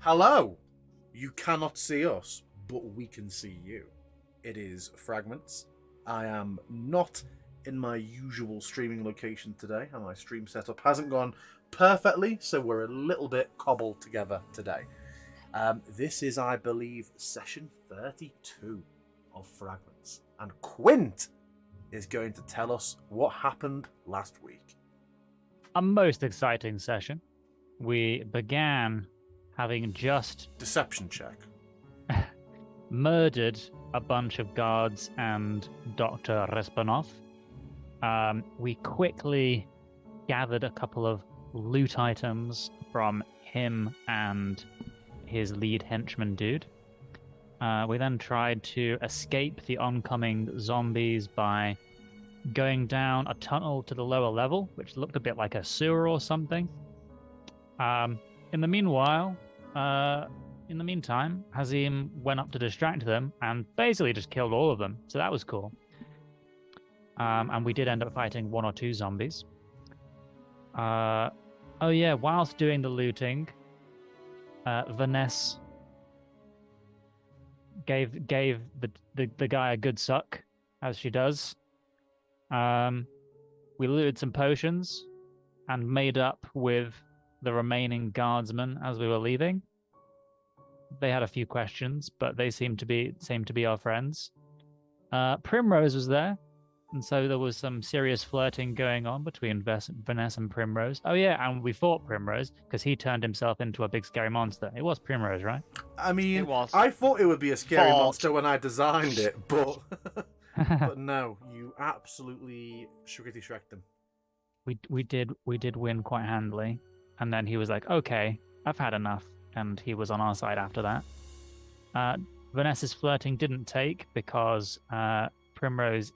Hello! You cannot see us, but we can see you. It is Fragments. I am not in my usual streaming location today, and my stream setup hasn't gone perfectly, so we're a little bit cobbled together today. This is, I believe, session 32 of Fragments, and Quint is going to tell us what happened last week. A most exciting session. We began having just Deception check. murdered a bunch of guards and Dr. Respanov. We quickly gathered a couple of loot items from him and his lead henchman dude. We then tried to escape the oncoming zombies by going down a tunnel to the lower level, which looked a bit like a sewer or something. In the meantime, Hazim went up to distract them and basically just killed all of them. So that was cool. And we did end up fighting one or two zombies. Whilst doing the looting, Vanessa gave the guy a good suck, as she does. We looted some potions and made up with the remaining guardsmen as we were leaving. They had a few questions, but they seemed to be our friends. Primrose was there, and so there was some serious flirting going on between Vanessa and Primrose. Oh yeah, and we fought Primrose because he turned himself into a big scary monster. It was Primrose, right? I mean, It was. I thought it would be a scary Fought. monster when I designed it, but but no, you absolutely shrecked him. We did win quite handily, and then he was like, "Okay, I've had enough," and he was on our side after that. Vanessa's flirting didn't take because Primrose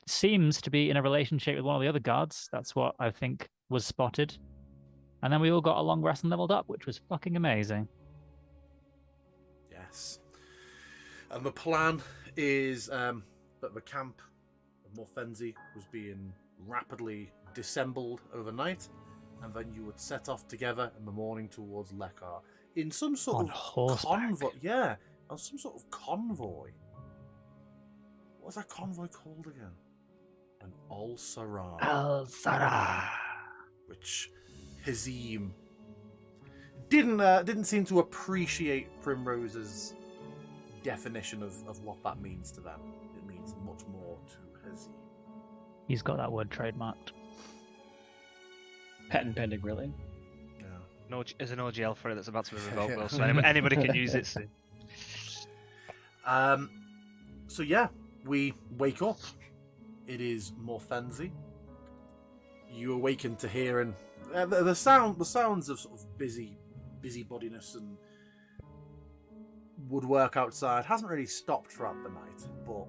seems to be in a relationship with one of the other guards. That's what I think was spotted. And then we all got a long rest and leveled up, which was fucking amazing. Yes. And the plan is that the camp of Morfenzi was being rapidly dissembled overnight, and then you would set off together in the morning towards Lekar in some sort of convoy. Yeah, on some sort of convoy. What was that convoy called again? An Al-Sarah. Al-Sarah. Which Hazim didn't seem to appreciate Primrose's definition of what that means to them. It means much more to Hazim. He's got that word trademarked. Patent pending, really. Yeah. No, there's an OGL for it that's about to be revoked, though, so anybody can use it soon. So yeah, we wake up. It is Morfenzi. You awaken to hearing the sounds of sort of busybodiness and woodwork outside hasn't really stopped throughout the night, but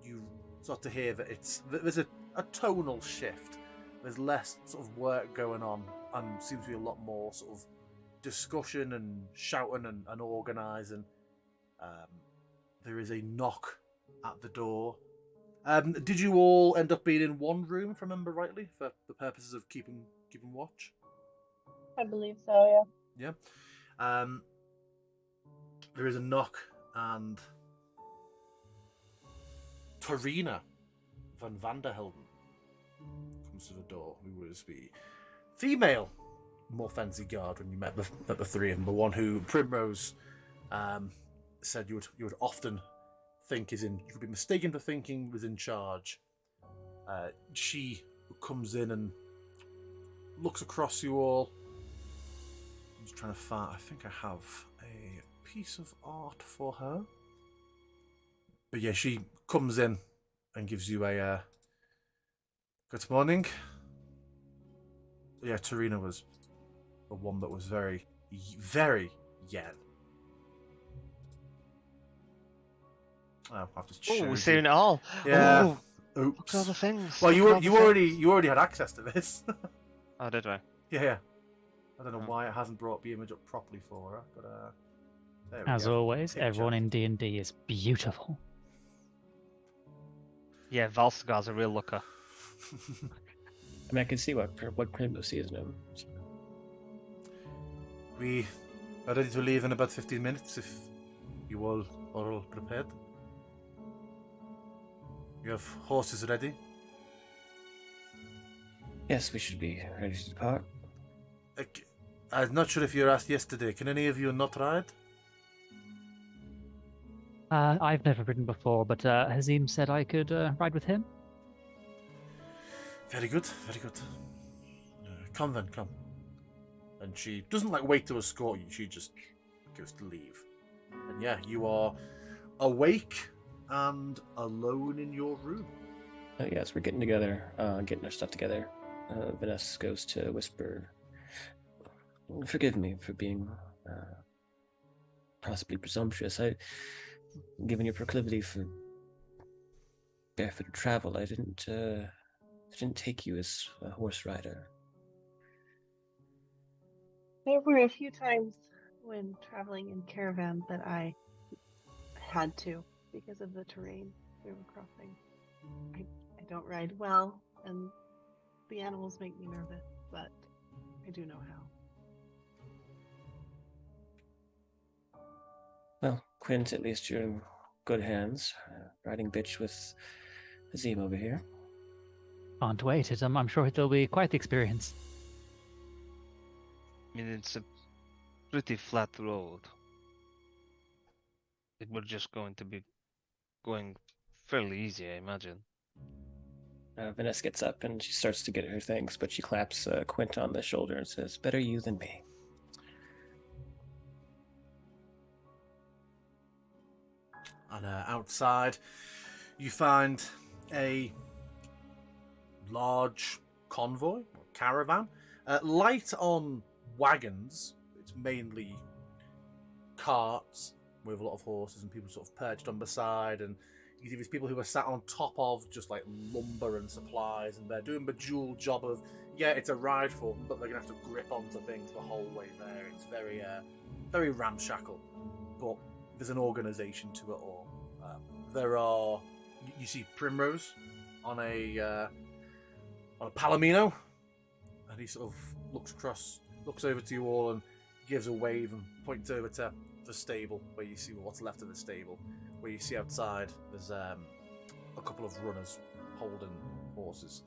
you start to hear that there's a tonal shift. There's less sort of work going on, and seems to be a lot more sort of discussion and shouting and organising. There is a knock at the door. Did you all end up being in one room, if I remember rightly, for the purposes of keeping watch? I believe so, yeah. Yeah. There is a knock, and Tarina van Vanderhelden comes to the door, who was the female Morfenzi guard when you met the three of them, the one who Primrose said you would often think you could be mistaken for thinking was in charge. She comes in and looks across you all. I'm just trying to find. I think I have a piece of art for her. But yeah, she comes in and gives you a good morning. Yeah, Tarina was the one that was very, very yen. Oh, I've just Oh, we're showed seeing you. it all. Yeah. Ooh, Oops. look at all the things. Well, Look at you all the already had access to this. Oh, did we? Yeah. I don't know Oh. why it hasn't brought the image up properly for her, but there we As go. always, Picture. everyone in D&D is beautiful. Yeah, Valsgar's a real looker. I mean, I can see what Primrose sees in him. We are ready to leave in about 15 minutes if you all are all prepared. You have horses ready? Yes, we should be ready to depart. I'm not sure if you were asked yesterday. Can any of you not ride? I've never ridden before, but Hazim said I could ride with him. Very good, very good. Come then, come. And she doesn't wait to escort you, she just goes to leave. And yeah, you are awake and alone in your room. Yes, we're getting together, getting our stuff together. Vanessa goes to whisper, "Forgive me for being possibly presumptuous. Given your proclivity for barefooted travel, I didn't take you as a horse rider." There were a few times when traveling in caravan that I had to because of the terrain we were crossing. I don't ride well, and the animals make me nervous, but I do know how. Well, Quint, at least you're in good hands, riding bitch with Azim over here. Can't wait. I'm sure it'll be quite the experience. I mean, it's a pretty flat road. We're just going to be going fairly easy, I imagine. Vanessa gets up and she starts to get her things, but she claps Quint on the shoulder and says, "Better you than me." And outside, you find a large convoy, or caravan, light on wagons. It's mainly carts with a lot of horses and people sort of perched on beside, and you see these people who are sat on top of just lumber and supplies, and they're doing the dual job of, yeah, it's a ride for them, but they're gonna have to grip onto things the whole way there. It's very very ramshackle, but there's an organization to it all. There are, you see Primrose on a palomino, and he sort of looks over to you all and gives a wave and points over to the stable where you see what's left of the stable, where you see outside there's a couple of runners holding horses,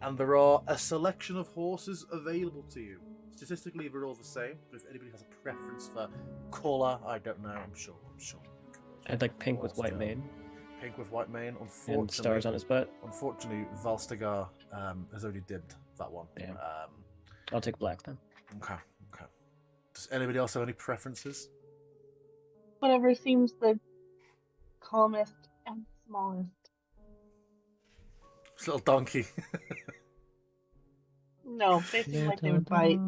and there are a selection of horses available to you. Statistically, they're all the same, but if anybody has a preference for colour, I don't know. I'm sure. I'd like pink with white mane. Pink with white mane. Unfortunately, And stars on his butt. Unfortunately, Valstegar has already dibbed that one. Damn. I'll take black then. Okay. Does anybody else have any preferences? Whatever seems the calmest and smallest. This little donkey. No, they seem like they would bite.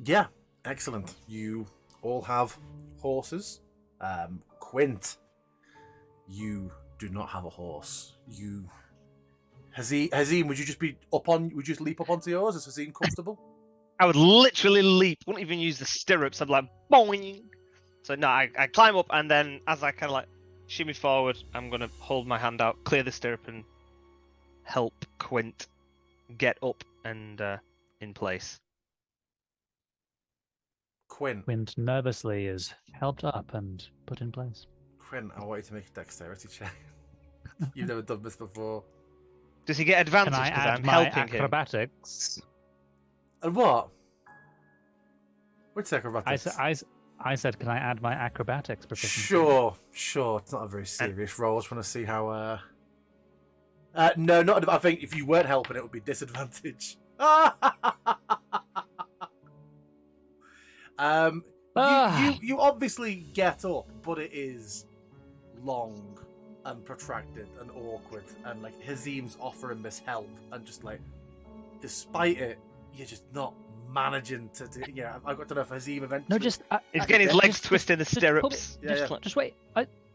Yeah, excellent. You all have horses. Quint, you do not have a horse. Hazim, would you just leap up onto yours? Is Hazim comfortable? I would literally leap, wouldn't even use the stirrups. I'd boing. So no, I climb up, and then as I kind of shimmy forward, I'm gonna hold my hand out, clear the stirrup, and help Quint get up and in place. Quint nervously is helped up and put in place. Quint, I want you to make a dexterity check. You've never done this before. Does he get advantage Can I because add I'm my helping him? acrobatics? And what? Which acrobatics? I said, can I add my acrobatics proficiency? Sure. It's not a very serious roll. I just want to see how. No, not. I think if you weren't helping, it would be disadvantage. You obviously get up, but it is long and protracted and awkward, and Hazim's offering this help, and just despite it, you're just not managing to do. Yeah, I've got to know if Hazim eventually. No, just He's getting his legs twisted in the stirrups. Just wait.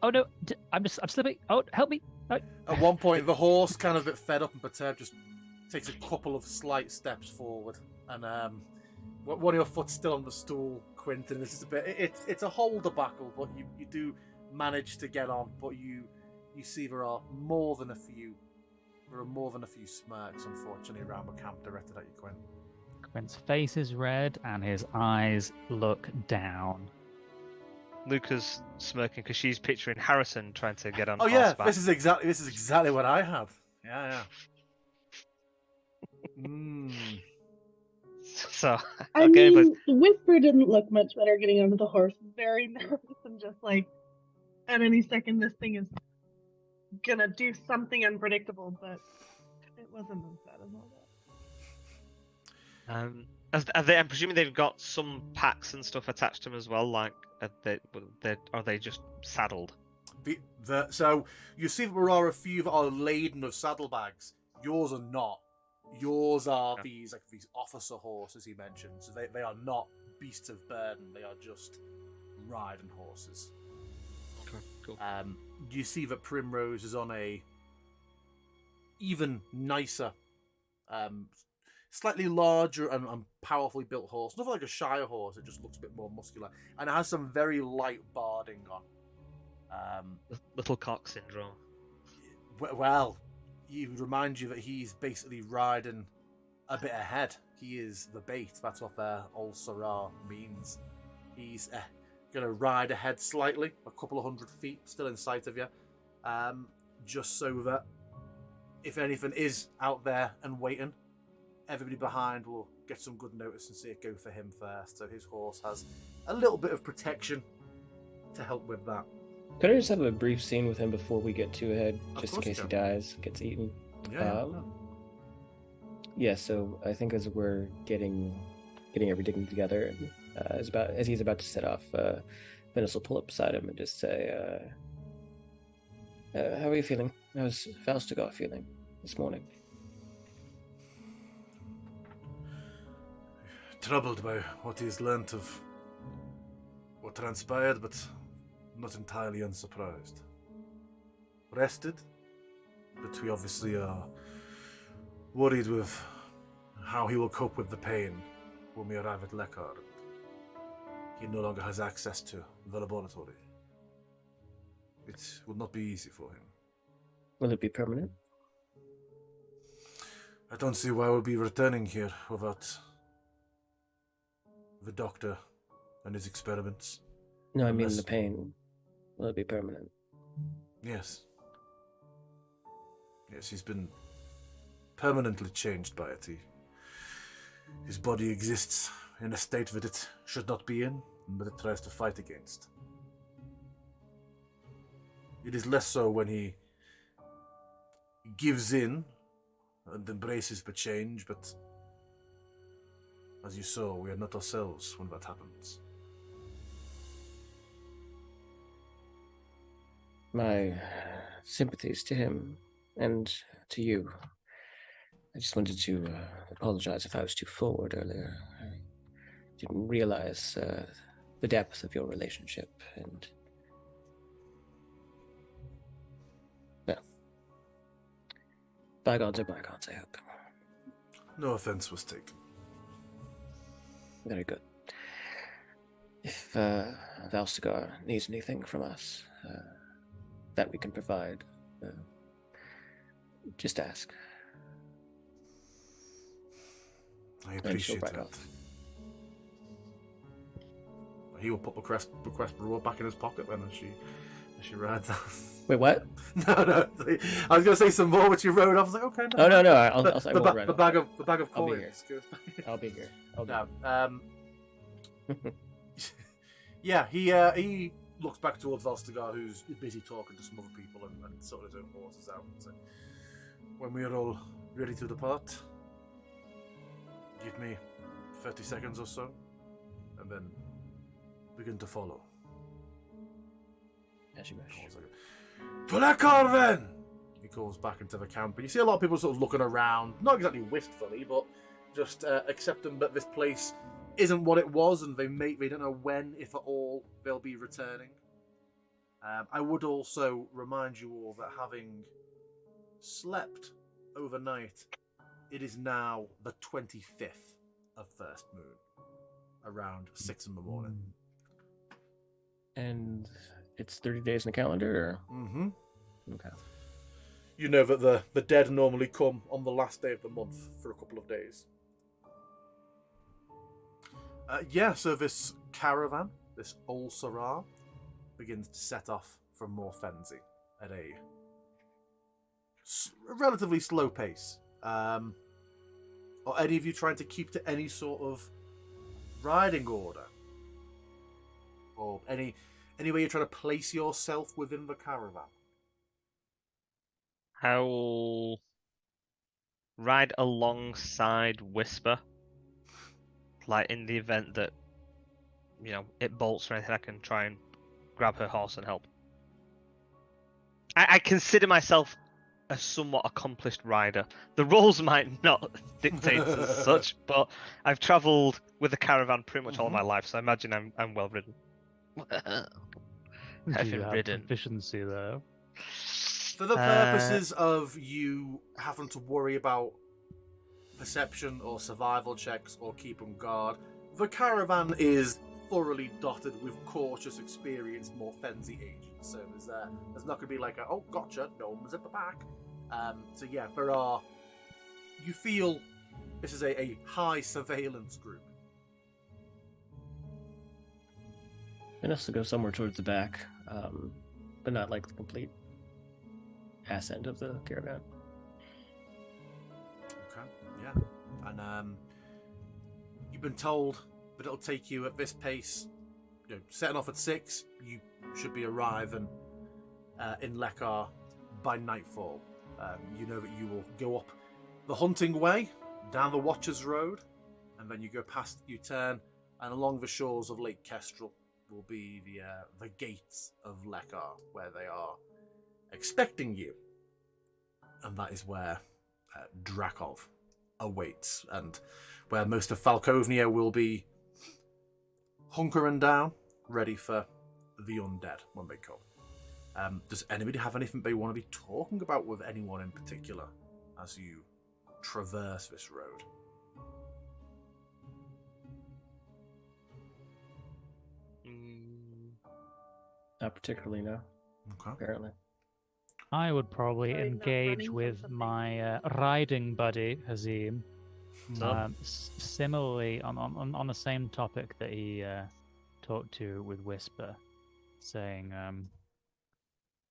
Oh no, I'm slipping. Oh, help me! Oh. At one point, the horse, kind of a bit fed up and perturbed, just takes a couple of slight steps forward, and one of your foot's still on the stool, Quentin. This is a bit. It's a whole debacle, but you do manage to get on. But you see there are more than a few There are more than a few smirks, unfortunately, around the camp directed at you, Quinn. Quinn's face is red and his eyes look down. Luca's smirking because she's picturing Harrison trying to get on Oh yeah, horseback. this is exactly what I had. Yeah. So, I okay, mean, Whisper didn't look much better getting onto the horse. Very nervous and just like, at any second, this thing is gonna do something unpredictable, but it wasn't as bad as all that. I'm presuming they've got some packs and stuff attached to them as well. Like, are they just saddled? So you see that there are a few that are laden of saddlebags. Yours are not. Yours are these officer horses he mentioned. So they are not beasts of burden. They are just riding horses. Okay, cool. You see that Primrose is on a even nicer, slightly larger and powerfully built horse. Nothing like a Shire horse. It just looks a bit more muscular, and it has some very light barding on. Little cock syndrome. Well, he would remind you that he's basically riding a bit ahead. He is the bait. That's what their old Sarah means. He's going to ride ahead slightly, a couple of 100 feet, still in sight of you, just so that if anything is out there and waiting, everybody behind will get some good notice and see it go for him first. So his horse has a little bit of protection to help with that. Could I just have a brief scene with him before we get too ahead, Of just in course case you he can. dies, gets eaten? Yeah. Yeah, so I think as we're getting everything together, and as he's about to set off, Venice will pull up beside him and just say, "How are you feeling? How's Falstagar feeling this morning?" Troubled by what he's learnt of what transpired, but not entirely unsurprised. Rested, but we obviously are worried with how he will cope with the pain when we arrive at Lekar. He no longer has access to the laboratory. It will not be easy for him. Will it be permanent? I don't see why we'll be returning here without the doctor and his experiments. No, I mean Unless- the pain. Will it be permanent? Yes. Yes, he's been permanently changed by it. His body exists in a state that it should not be in, but it tries to fight against. It is less so when he gives in and embraces the change, but as you saw, we are not ourselves when that happens. My sympathies to him and to you. I just wanted to apologize if I was too forward earlier. I didn't realize the depth of your relationship, and well, bygones are bygones, I hope. No offense was taken. Very good. If Valstigar needs anything from us that we can provide, just ask. I And she'll appreciate back that. off. He will put the request reward back in his pocket then as she rides off. Wait, what? No. I was going to say some more, but you rode off. I was like, okay. Oh no, mind. I'll The, say the, we'll ba- ride the off. bag of I'll be coins. goes back. I'll be here. No. Yeah, he looks back towards Valstigar, who's busy talking to some other people and sorting his own horses out. So, when we are all ready to depart, give me 30 seconds or so, and then begin to follow. As you wish. To Lekar then! He calls back into the camp, and you see a lot of people sort of looking around, not exactly wistfully, but just accepting that this place isn't what it was, and they don't know when, if at all, they'll be returning. I would also remind you all that having slept overnight, it is now the 25th of First Moon, around 6 in the morning. And it's 30 days in the calendar, Mm-hmm. or okay. You know that the dead normally come on the last day of the month for a couple of days. So this caravan, this Ol Sarar, begins to set off from Morfenzi at a relatively slow pace. Are any of you trying to keep to any sort of riding order? Or any way you're trying to place yourself within the caravan? I'll ride alongside Whisper. Like, in the event that, it bolts or anything, I can try and grab her horse and help. I consider myself a somewhat accomplished rider. The rules might not dictate as such, but I've travelled with a caravan pretty much all my life, so I imagine I'm well ridden. Do you have proficiency though? For the purposes of you having to worry about perception or survival checks or keeping guard, the caravan is thoroughly dotted with cautious, experienced Morfenzi agents. So there's not going to be like oh, gotcha, no one's at the back. You feel this is a high surveillance group. Vanessa will go somewhere towards the back, but not like the complete ass end of the caravan. Okay, yeah. And you've been told that it'll take you at this pace, setting off at 6, you should be arriving in Lekar by nightfall. You know that you will go up the hunting way, down the Watcher's Road, and then you go past, you turn, and along the shores of Lake Kestrel will be the gates of Lekar, where they are expecting you. And that is where Drakov awaits, and where most of Falkovnia will be hunkering down, ready for the undead when they come. Does anybody have anything they want to be talking about with anyone in particular as you traverse this road? Not particularly, no. Okay. Apparently. I would probably Are they not engage running from with something? my riding buddy, Hazim. So? Similarly, on the same topic that he talked to with Whisper, saying,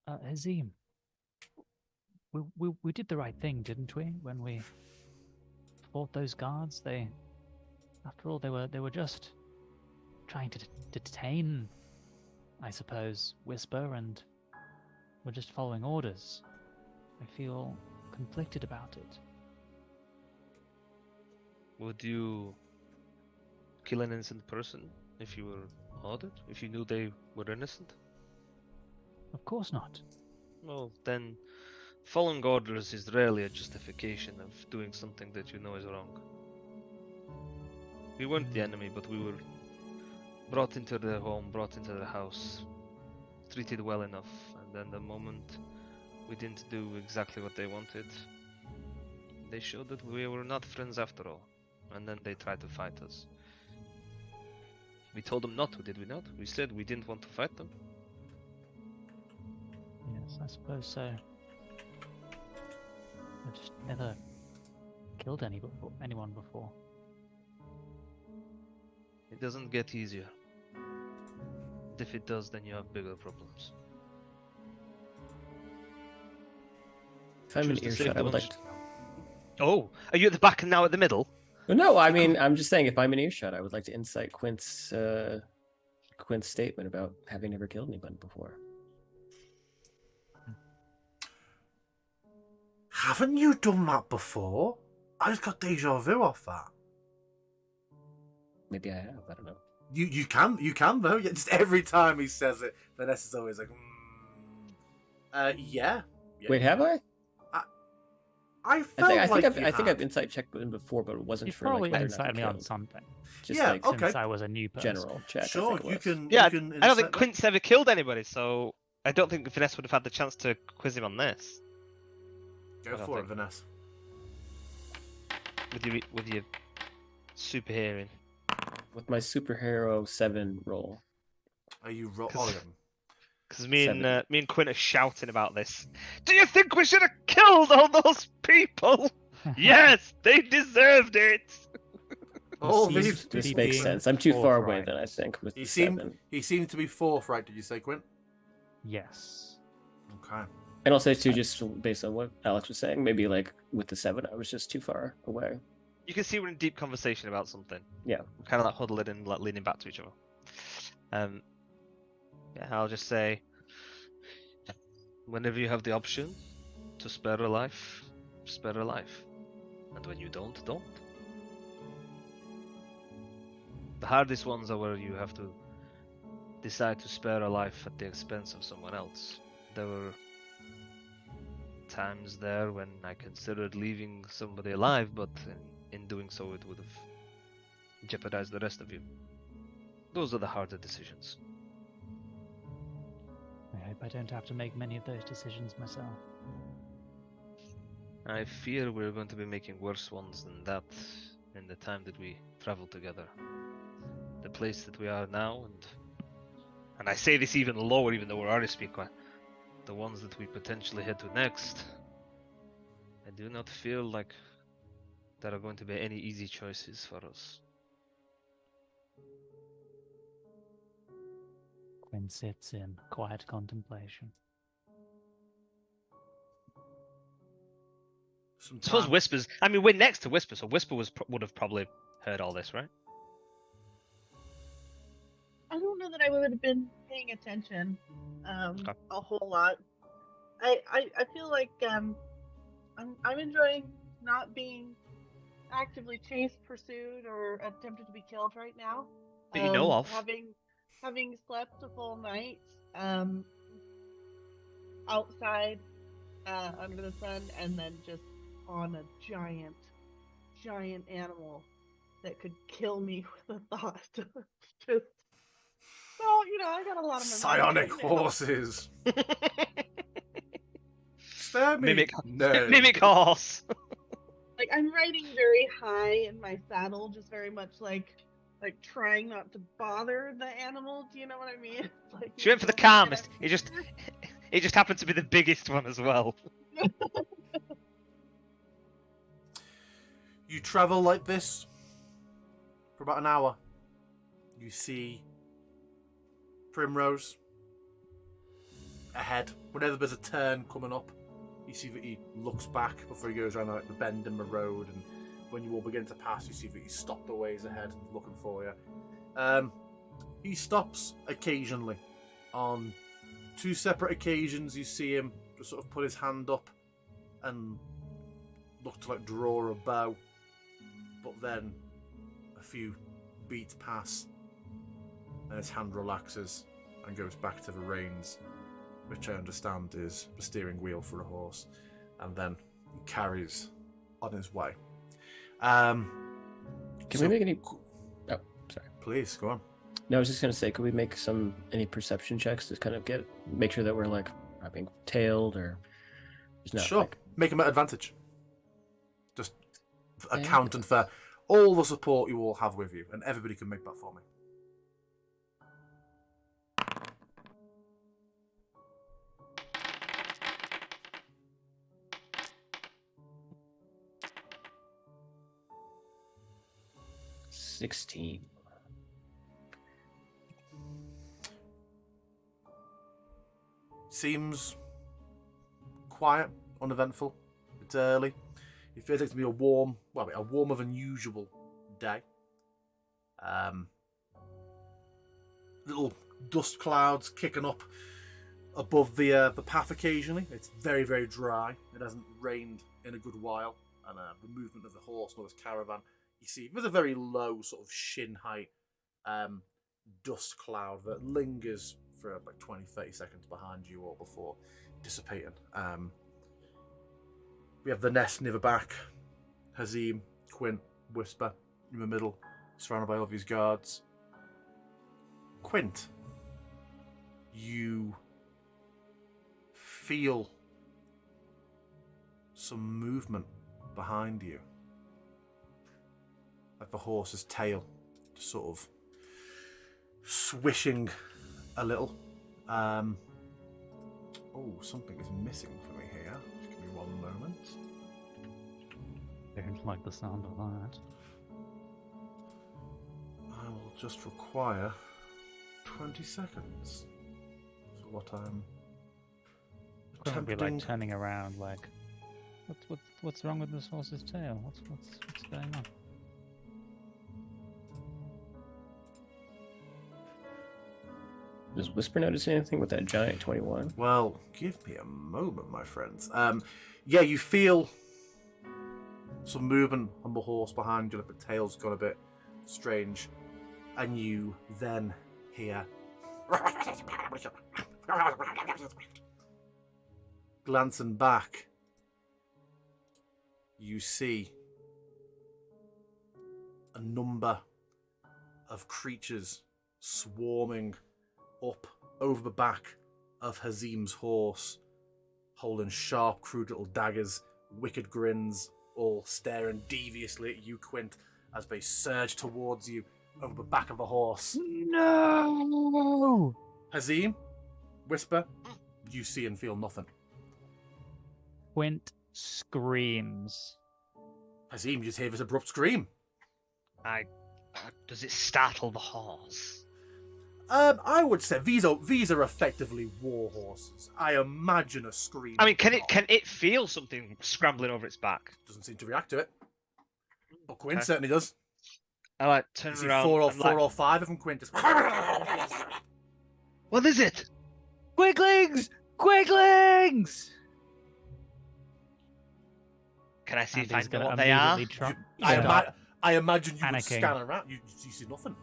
Hazim, we did the right thing, didn't we? When we fought those guards, after all, they were just trying to detain, I suppose, Whisper, and we're just following orders. I feel conflicted about it. Would you kill an innocent person if you were ordered? If you knew they were innocent? Of course not. Well, then following orders is rarely a justification of doing something that you know is wrong. We weren't the enemy, but we were brought into their home, brought into their house, treated well enough, and then the moment we didn't do exactly what they wanted, they showed that we were not friends after all, and then they tried to fight us. We told them not to, did we not? We said we didn't want to fight them. Yes, I suppose so. I've just never killed anyone before. It doesn't get easier. If it does, then you have bigger problems. If I'm in Choose to save earshot, I the would ones- like to... Oh, are you at the back and now at the middle? Well, no, I mean, I'm just saying, if I'm in earshot, I would like to insight Quint's statement about having never killed anybody before. Haven't you done that before? I just got deja vu off that. Maybe I have. I don't know. You can though. Yeah, just every time he says it, Vanessa's always like, yeah. Wait, have I? I felt I think like I've insight checked with him before, but it wasn't You for probably like whether or not incited he me on killed. something. Just Yeah, like okay. Since I was a new person. general check. I Sure, think it you was. can. Yeah, you can I don't think insert that. Quint's ever killed anybody, so I don't think Vanessa would have had the chance to quiz him on this. I Go don't for it, think. Vanessa. With your super hearing. With my superhero 7 roll. Are you Because Because me and 7. me and Quinn are shouting about this. Do you think we should have killed all those people? Yes, they deserved it. All seems these to This be people. makes being sense. I'm too far away forthright. then, I think, with He the seemed 7. he seemed to be forthright. Did you say, Quint? Yes. Okay. And also, too, just based on what Alex was saying, maybe like with the 7, I was just too far away. You can see we're in deep conversation about something. Yeah. We're kind of like huddling and like leaning back to each other. Yeah, I'll just say, whenever you have the option to spare a life, spare a life. And when you don't. The hardest ones are where you have to decide to spare a life at the expense of someone else. There were times there when I considered leaving somebody alive, but in doing so it would have jeopardized the rest of you. Those are the harder decisions. I hope I don't have to make many of those decisions myself. I fear we're going to be making worse ones than that in the time that we travel together. The place that we are now, and I say this even lower, even though we're already speaking, the ones that we potentially head to next, I do not feel like there are going to be any easy choices for us. Quinn sits in quiet contemplation. I suppose Whispers. I mean, we're next to Whisper, so Whisper would have probably heard all this, right? I don't know that I would have been paying attention Okay. a whole lot. I feel like I'm enjoying not being actively chased, pursued, or attempted to be killed right now. That you know of. Having slept a full night outside under the sun, and then just on a giant animal that could kill me with a thought. Just so I got a lot of Psionic momentum right now. horses. Stare me. Mimic, No. mimic horse. Like I'm riding very high in my saddle, just very much like trying not to bother the animal. Do you know what I mean? Like She went for the calmest. It just happened to be the biggest one as well. You travel like this for about an hour. You see Primrose ahead. Whenever there's a turn coming up, you see that he looks back before he goes around like the bend in the road, and when you all begin to pass, you see that he's stopped a ways ahead looking for you. He stops occasionally. On 2 separate occasions, you see him just sort of put his hand up and look to like draw a bow, but then a few beats pass and his hand relaxes and goes back to the reins, which I understand is the steering wheel for a horse, and then carries on his way. Can we make any... Oh, sorry. Please, go on. No, I was just going to say, could we make any perception checks to kind of make sure that we're like not being tailed or... Sure. Make him at advantage. Just accounting for all the support you all have with you, and everybody can make that for me. $16. Seems quiet, uneventful. It's early. It feels like to be a warmer than usual day. Little dust clouds kicking up above the path occasionally. It's very, very dry. It hasn't rained in a good while, and the movement of the horse nor this caravan, you see, with a very low sort of shin height dust cloud that lingers for about 20-30 seconds behind you all before dissipating. We have the nest near the back, Hazim, Quint, Whisper in the middle, surrounded by all of his guards. Quint, you feel some movement behind you, like the horse's tail just sort of swishing a little. Oh, something is missing for me here. Just give me one moment. Don't like the sound of that. I will just require 20 seconds. So what I'm Don't be attempting... like turning around like, what's wrong with this horse's tail? What's going on? Does Whisper notice anything with that giant 21? Well, give me a moment, my friends. Yeah, you feel some movement on the horse behind you, like the tail's gone a bit strange, and you then hear... Glancing back, you see a number of creatures swarming up over the back of Hazim's horse, holding sharp, crude little daggers, wicked grins, all staring deviously at you, Quint, as they surge towards you over the back of the horse. No! Hazim, Whisper, you see and feel nothing. Quint screams. Hazim, you just hear this abrupt scream. Does it startle the horse? I would say these are effectively war horses. I imagine a scream. I mean, can it feel something scrambling over its back? Doesn't seem to react to it, but Quint Okay. certainly does. I like turn You see around. four and like, or five of them. Quint is... What is it? Quiglings! Quiglings! Can I see And if I he's know gonna what they are? immediately I imagine you would panicking. scan around. You see nothing.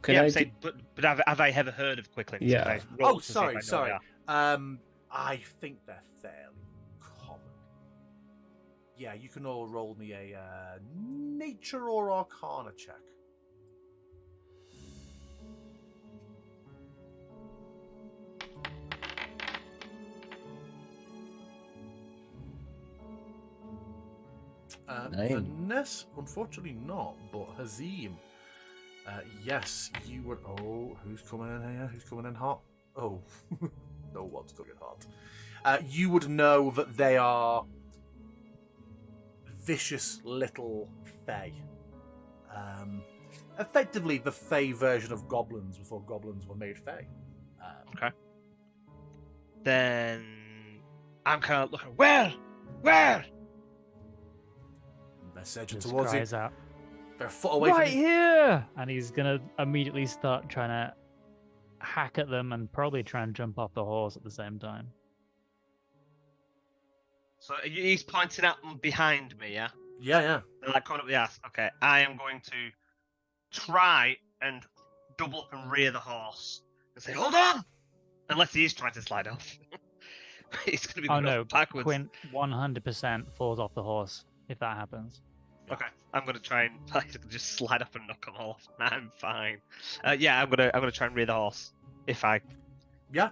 Can Yeah, I I'm do- saying, but have I ever heard of quicklings? Yeah. Have I rolled Oh, to see if I know sorry. what they are? I think they're fairly common. Yeah, you can all roll me a nature or arcana check. Nine. Vanessa, unfortunately not, but Hazim. Yes, you would. Oh, who's coming in here? Who's coming in hot? Oh, no one's coming hot. You would know that they are vicious little fae. Effectively, the fae version of goblins before goblins were made fae. Then I'm kind of looking. Where? Where? They're surging Just towards you. cries out, They're a foot away right from you. here! And he's gonna immediately start trying to hack at them and probably try and jump off the horse at the same time. So he's pointing at them behind me, yeah? Yeah. They're like coming up the ass. Okay, I am going to try and double up and rear the horse and say, "Hold on!" Unless he is trying to slide off. He's going to be Oh going no, backwards. Quint 100% falls off the horse if that happens. Okay, I'm going to try and just slide up and knock them off. I'm fine. Yeah, I'm gonna try and rear the horse. If I. Yeah.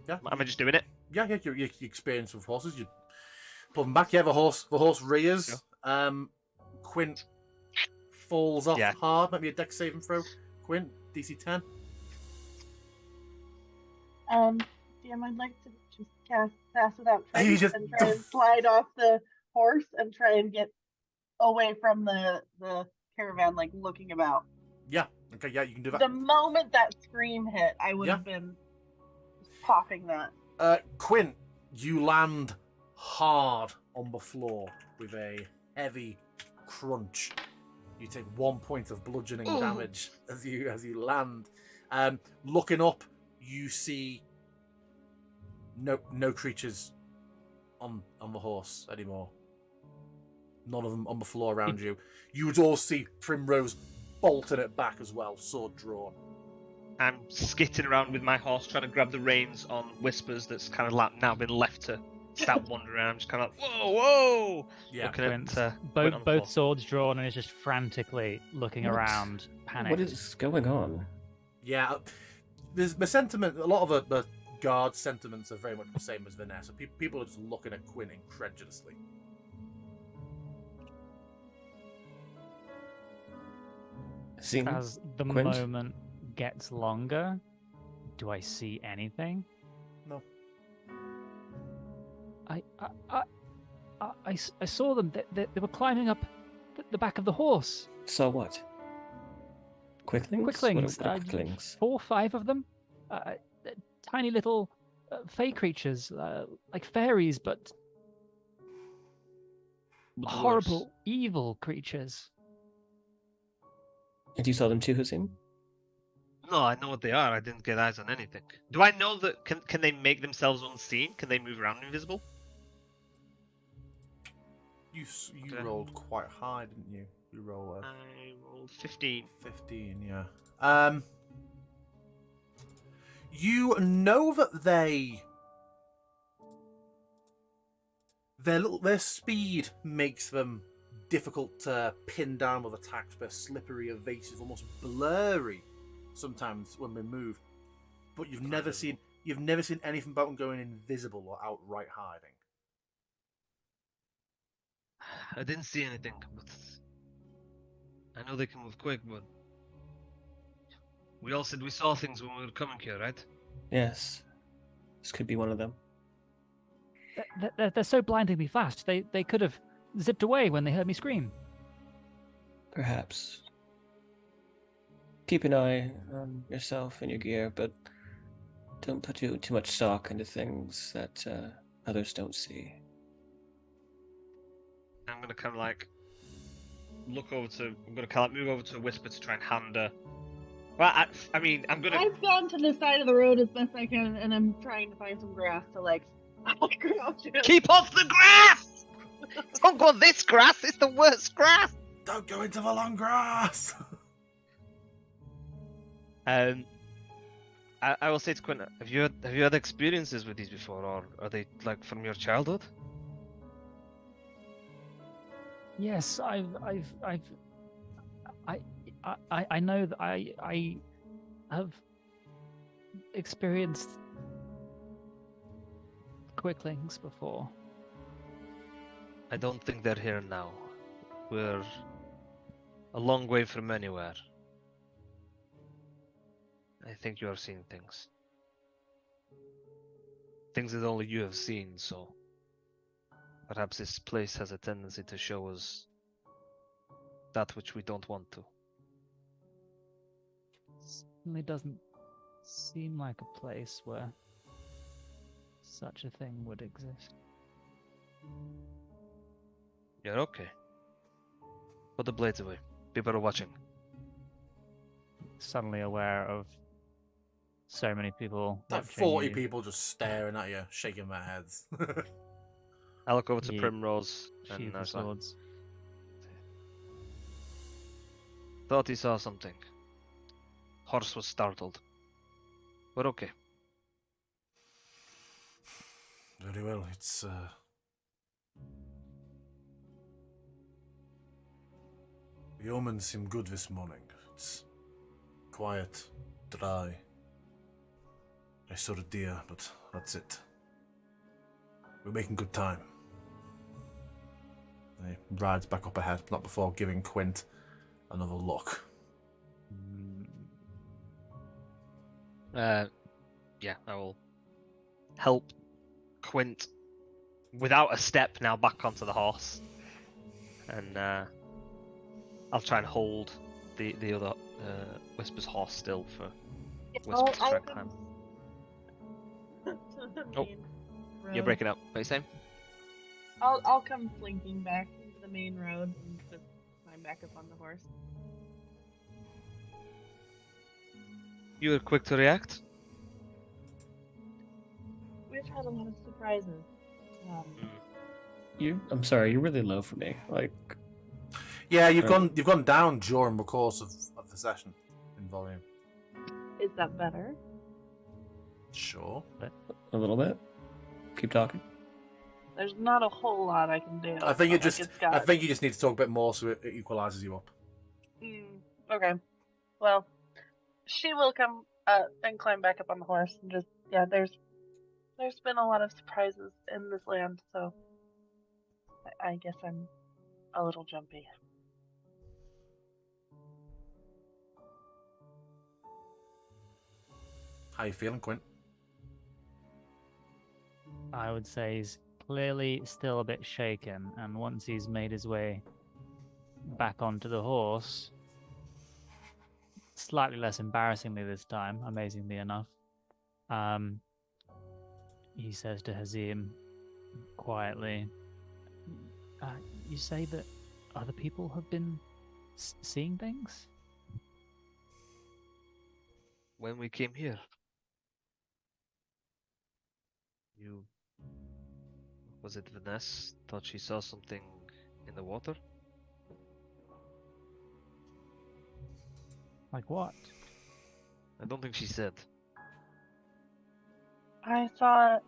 Am I just doing it? Yeah, you experience with horses. You pull them back. Yeah, the horse rears. Quint falls off Yeah. hard. Maybe a dex saving throw. Quint, DC 10. DM, I'd like to just cast Pass Without Hey, you Trace just- and try and slide off the horse and try and get away from the caravan, like looking about. Yeah. Okay. Yeah, you can do The that. moment that scream hit, I would have been just popping that. Quint, you land hard on the floor with a heavy crunch. You take 1 point of bludgeoning Ooh. damage as you land. Looking up, you see no creatures on the horse anymore. None of them on the floor around you. You would all see Primrose bolting it back as well, sword drawn. I'm skitting around with my horse, trying to grab the reins on Whispers. That's kind of now been left to start wandering around. I'm just kind of like, whoa. Yeah. Looking Quint, at Quint on the both floor. swords drawn and is just frantically looking What? around, panicked. What is going on? Yeah, there's the sentiment. A lot of the guard sentiments are very much the same as Vanessa. People are just looking at Quinn incredulously. Seeing As the Quint? moment gets longer, do I see anything? No. I saw them. They were climbing up the back of the horse. So what? Quicklings? Quicklings. What are quicklings? 4 or 5 of them. Tiny little fey creatures, like fairies, but horrible, evil creatures. And you saw them too, Hussein? No, I know what they are. I didn't get eyes on anything. Do I know that? Can they make themselves unseen? Can they move around invisible? You Okay. rolled quite high, didn't you? You rolled I rolled 15. 15, yeah. You know that their speed makes them difficult to pin down with attacks. They're slippery, evasive, almost blurry sometimes when they move. But you've never seen anything about them going invisible or outright hiding. I didn't see anything, but I know they can move quick, but we all said we saw things when we were coming here, right? Yes. This could be one of them. They're so blindingly fast. They could have zipped away when they heard me scream. Perhaps. Keep an eye on yourself and your gear, but don't put too much stock into things that others don't see. I'm gonna kind of like look over to. I'm gonna kind of move over to a whisper to try and hand her. Well, I mean, I'm gonna. I've gone to the side of the road as best I can, and I'm trying to find some grass to like crouch in. Keep off the grass! Don't go on this grass. It's the worst grass. Don't go into the long grass. I will say to Quinn, have you had experiences with these before, or are they like from your childhood? Yes, I know that I have experienced quicklings before. I don't think they're here now. We're a long way from anywhere. I think you are seeing things. Things that only you have seen, so perhaps this place has a tendency to show us that which we don't want to. Certainly doesn't seem like a place where such a thing would exist. You're okay. Put the blades away. People are watching. Suddenly aware of so many people. Like watching 40 you. people just staring at you, shaking their heads. I look over to Ye- Primrose and Sheath I of was like, swords. thought he saw something. Horse was startled. We're okay. Very well, it's the omens seem good this morning. It's quiet, dry. I saw a deer, but that's it. We're making good time. He rides back up ahead, not before giving Quint another look. Yeah, I will help Quint without a step now back onto the horse, and I'll try and hold the other Whisper's horse still for Whisper to try and climb. Oh, you're breaking up. What are you saying? I'll come slinking back into the main road and just climb back up on the horse. You were quick to react. We've had a lot of surprises. I'm sorry, you're really low for me. Like, Yeah, you've gone down during the course of the session in volume. Is that better? Sure. a little bit. Keep talking. There's not a whole lot I can do. I think you Like, just it's got- I think you just need to talk a bit more so it equalizes you up. Okay. Well, she will come and climb back up on the horse and just there's been a lot of surprises in this land, so I guess I'm a little jumpy. How you feeling, Quint? I would say he's clearly still a bit shaken, and once he's made his way back onto the horse, slightly less embarrassingly this time, amazingly enough, he says to Hazim quietly, you say that other people have been seeing things? When we came here, you... Was it Vanessa? Thought she saw something in the water? Like what? I don't think she said. I saw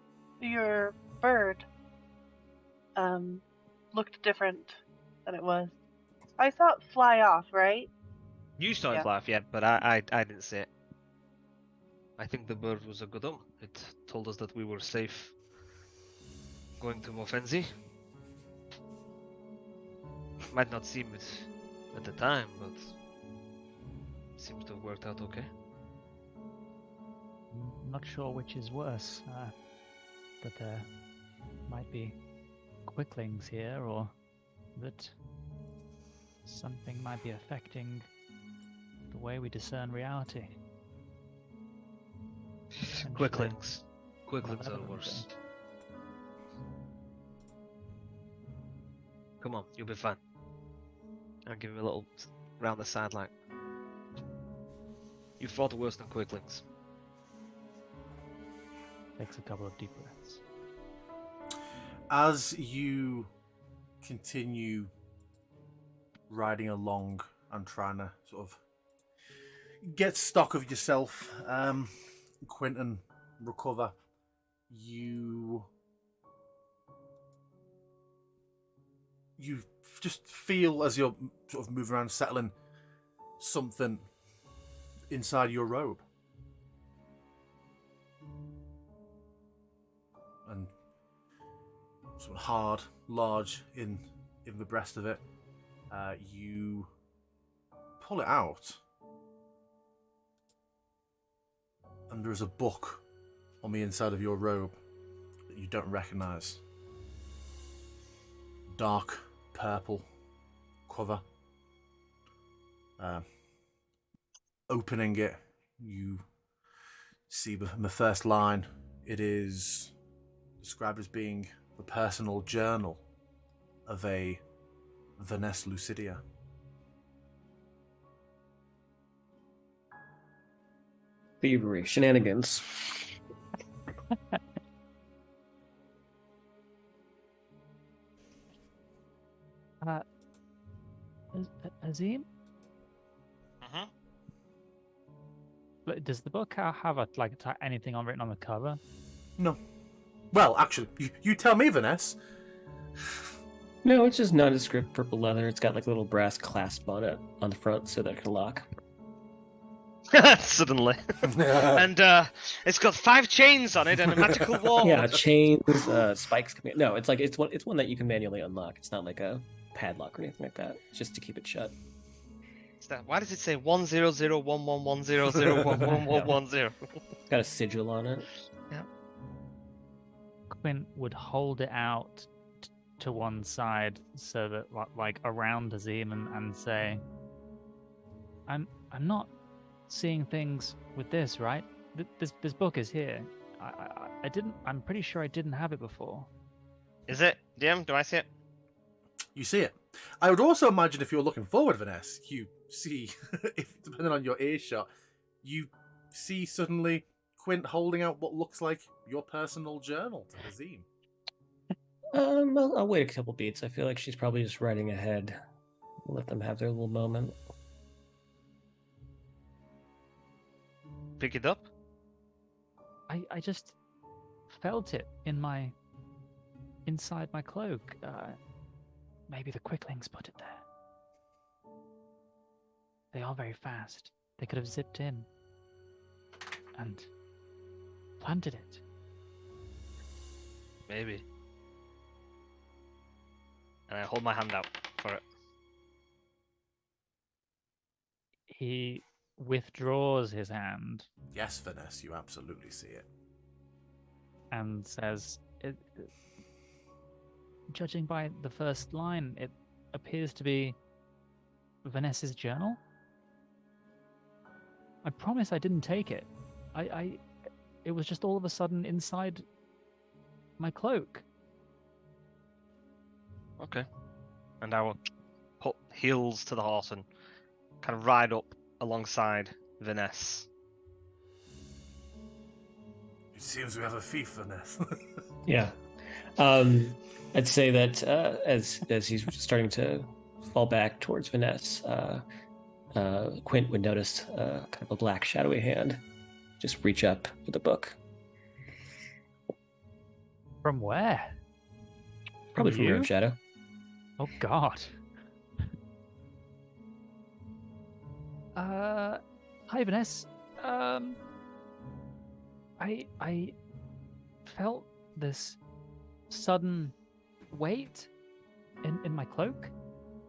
your bird looked different than it was. I saw it fly off, right? You saw Yeah. it laugh, yeah, but I didn't see it. I think the bird was a good omen. It told us that we were safe going to Mofenzi. Might not seem it at the time, but seems to have worked out okay. I'm not sure which is worse. That there might be quicklings here, or that something might be affecting the way we discern reality. Quicklings. Quicklings are malevolent worse. thing. Come on, you'll be fine. I'll give him a little round the sideline. You fought worse than quicklings. Takes a couple of deep breaths. As you continue riding along and trying to sort of get stock of yourself, Quentin, recover, you just feel as you're sort of moving around, settling, something inside your robe. And sort of hard, large in the breast of it. You pull it out, and there is a book on the inside of your robe that you don't recognize. Dark purple cover. Opening it, you see the first line. It is described as being the personal journal of a Vanessa Lucidia. Thievery, shenanigans. Azim? Uh-huh. Does the book have anything written on the cover? No. Well, actually, you tell me, Vanessa. No, it's just nondescript purple leather. It's got like a little brass clasp on it on the front so that it can lock. Suddenly. And it's got 5 chains on it and a magical wall. Yeah, chains, spikes. No, it's one that you can manually unlock. It's not like a padlock or anything like that. It's just to keep it shut. Why does it say 10011001110? It's got a sigil on it. Yeah. Quinn would hold it out to one side so that like around Azim and say, I'm not seeing things with this, right? This book is here. I'm pretty sure I didn't have it before. Is it? DM, do I see it? You see it. I would also imagine if you're looking forward, Vanessa, you see, if depending on your earshot, you see suddenly Quint holding out what looks like your personal journal to Hazim. I'll wait a couple beats. I feel like she's probably just writing ahead. Let them have their little moment. Pick it up? I just felt it inside my cloak. Maybe the quicklings put it there. They are very fast. They could have zipped in and planted it. Maybe. And I hold my hand out for it. He withdraws his hand Yes, Vanessa, you absolutely see it. and says, judging by the first line, it appears to be Vanessa's journal. I promise I didn't take it. It was just all of a sudden inside my cloak. Okay. And I will put heels to the horse and kind of ride up alongside Vanessa. It seems we have a thief, Vanessa. Yeah. I'd say that as he's starting to fall back towards Vanessa, Quint would notice kind of a black shadowy hand just reach up with the book. From where? Probably from your you? own shadow. Oh God. Hi Vanessa. I felt this sudden weight in my cloak,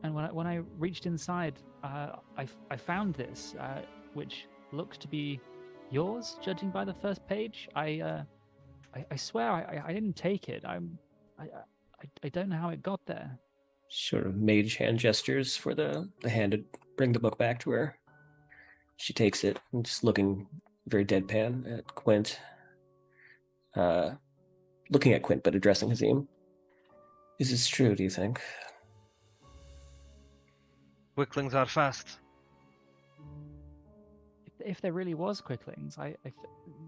and when I reached inside, I found this, which looks to be yours, judging by the first page. I swear I didn't take it. I don't know how it got there. Sort of mage hand gestures for the hand to bring the book back to her. She takes it and just looking very deadpan at Quint. Looking at Quint, but addressing Hazim. Is this true, do you think? Quicklings are fast. If there really was quicklings,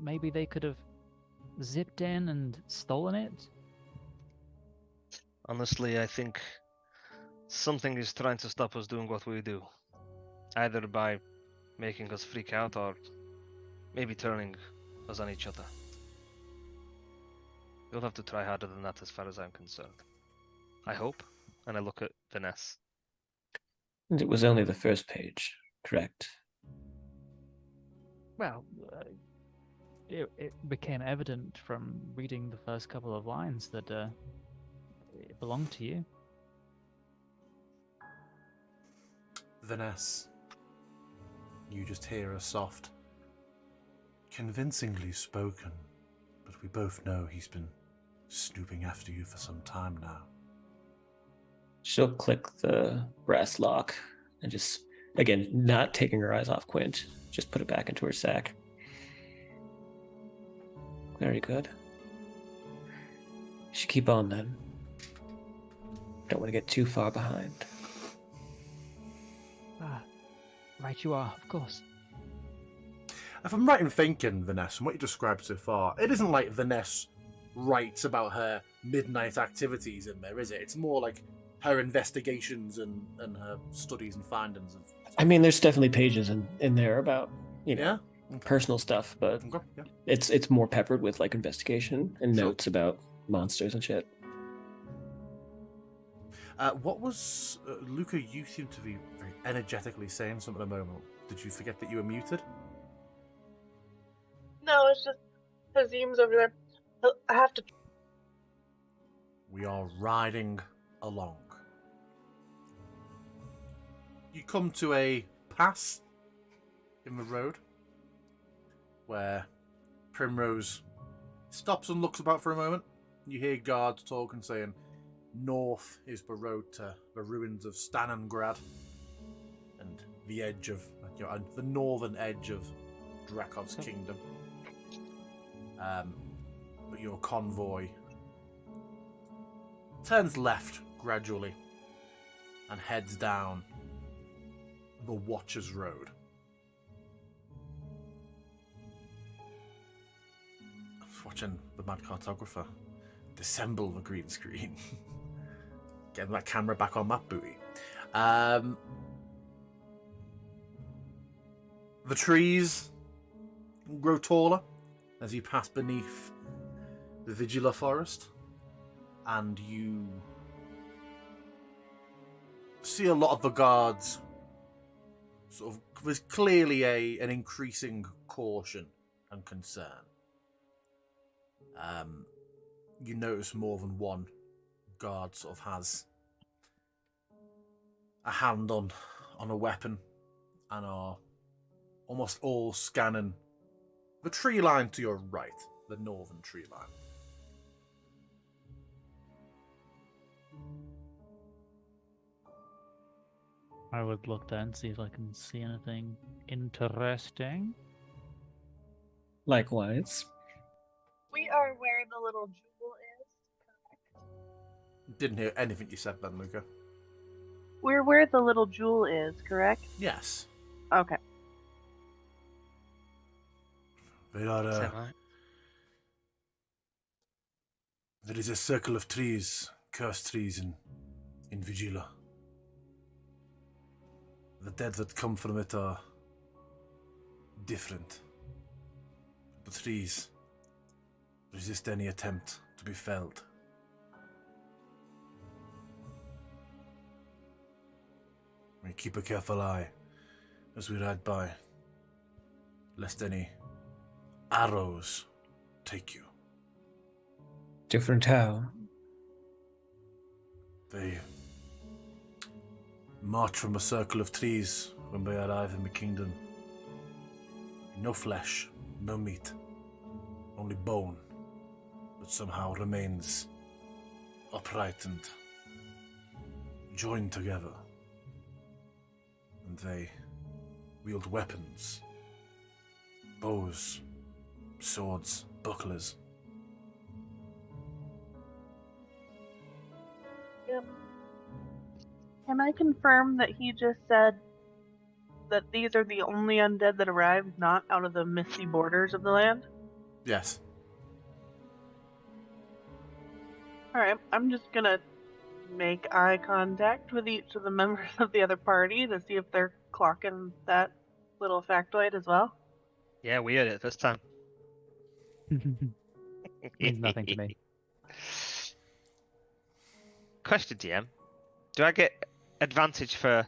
maybe they could have zipped in and stolen it. Honestly, I think something is trying to stop us doing what we do. Either by making us freak out or maybe turning us on each other. You'll have to try harder than that as far as I'm concerned. I hope. And I look at Vanessa. And it was only the first page, correct? Well, it became evident from reading the first couple of lines that it belonged to you. Vanessa, you just hear a soft, convincingly spoken, but we both know he's been snooping after you for some time now. She'll click the brass lock and just, again, not taking her eyes off Quint, just put it back into her sack. Very good. Should keep on then. Don't want to get too far behind. Ah, right you are, of course. If I'm right in thinking, Vanessa, from what you described so far, it isn't like Vanessa writes about her midnight activities in there, is it? It's more like her investigations and her studies and findings. I mean, there's definitely pages in there about, Yeah? personal stuff, but Okay, yeah. it's more peppered with like investigation and Sure. notes about monsters and shit. What was Luca? You seem to be very energetically saying something at the moment. Did you forget that you were muted? No, it's just Hazim's over there. I have to. We are riding along. You come to a pass in the road where Primrose stops and looks about for a moment. You hear guards talking, saying north is the road to the ruins of Stalingrad and the edge of the northern edge of Drakov's kingdom. But your convoy turns left gradually and heads down the Watcher's Road. I was watching the Mad Cartographer disassemble the green screen. Getting that camera back on that booty. The trees grow taller as you pass beneath the Vigila forest, and you see a lot of the guards sort of, there's clearly an increasing caution and concern. You notice more than one guard sort of has a hand on a weapon and are almost all scanning the tree line to your right, the northern tree line. I would look there and see if I can see anything interesting. Likewise. We are where the little jewel is. Didn't hear anything you said then, Luca. We're where the little jewel is, correct? Yes. Okay. There are, Is that right? there is a circle of trees, cursed trees in Vigila. The dead that come from it are different. The trees resist any attempt to be felled. We keep a careful eye as we ride by, lest any arrows take you. Different how? They march from a circle of trees when they arrive in the kingdom. No flesh, no meat, only bone that somehow remains upright and joined together. And they wield weapons, bows, swords, bucklers. Yep. Can I confirm that he just said that these are the only undead that arrived not out of the misty borders of the land? Yes. Alright, I'm just gonna make eye contact with each of the members of the other party to see if they're clocking that little factoid as well. Yeah, we heard it this time. Means nothing to me. Question, DM. Do I get advantage for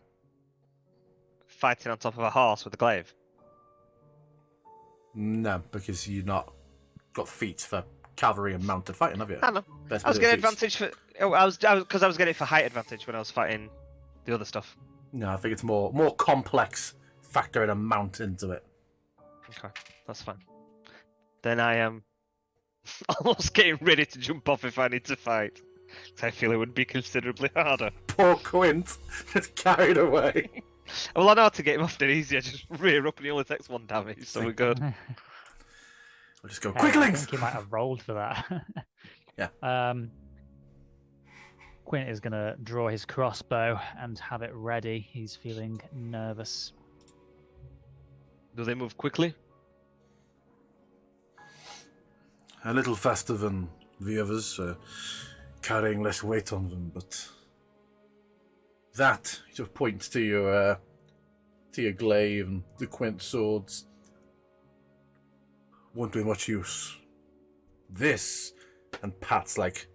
fighting on top of a horse with a glaive? No, because you're not got feats for cavalry and mounted fighting, have you? I know. Best I was bit of getting feats. advantage for. Oh, I was getting it for height advantage when I was fighting the other stuff. No, I think it's more complex factoring a mount into it. Okay, that's fine. Then I am almost getting ready to jump off if I need to fight. 'Cause I feel it would be considerably harder. Poor Quint, just carried away. Well, I know how to get him off dead easy. I just rear up and he only takes 1 damage, so we're good. We'll just go, I quicklings! think he might have rolled for that. Yeah. Quint is going to draw his crossbow and have it ready. He's feeling nervous. Do they move quickly? A little faster than the others, carrying less weight on them, but that just points to your glaive and the Quint swords. Won't be much use. This, and Pat's like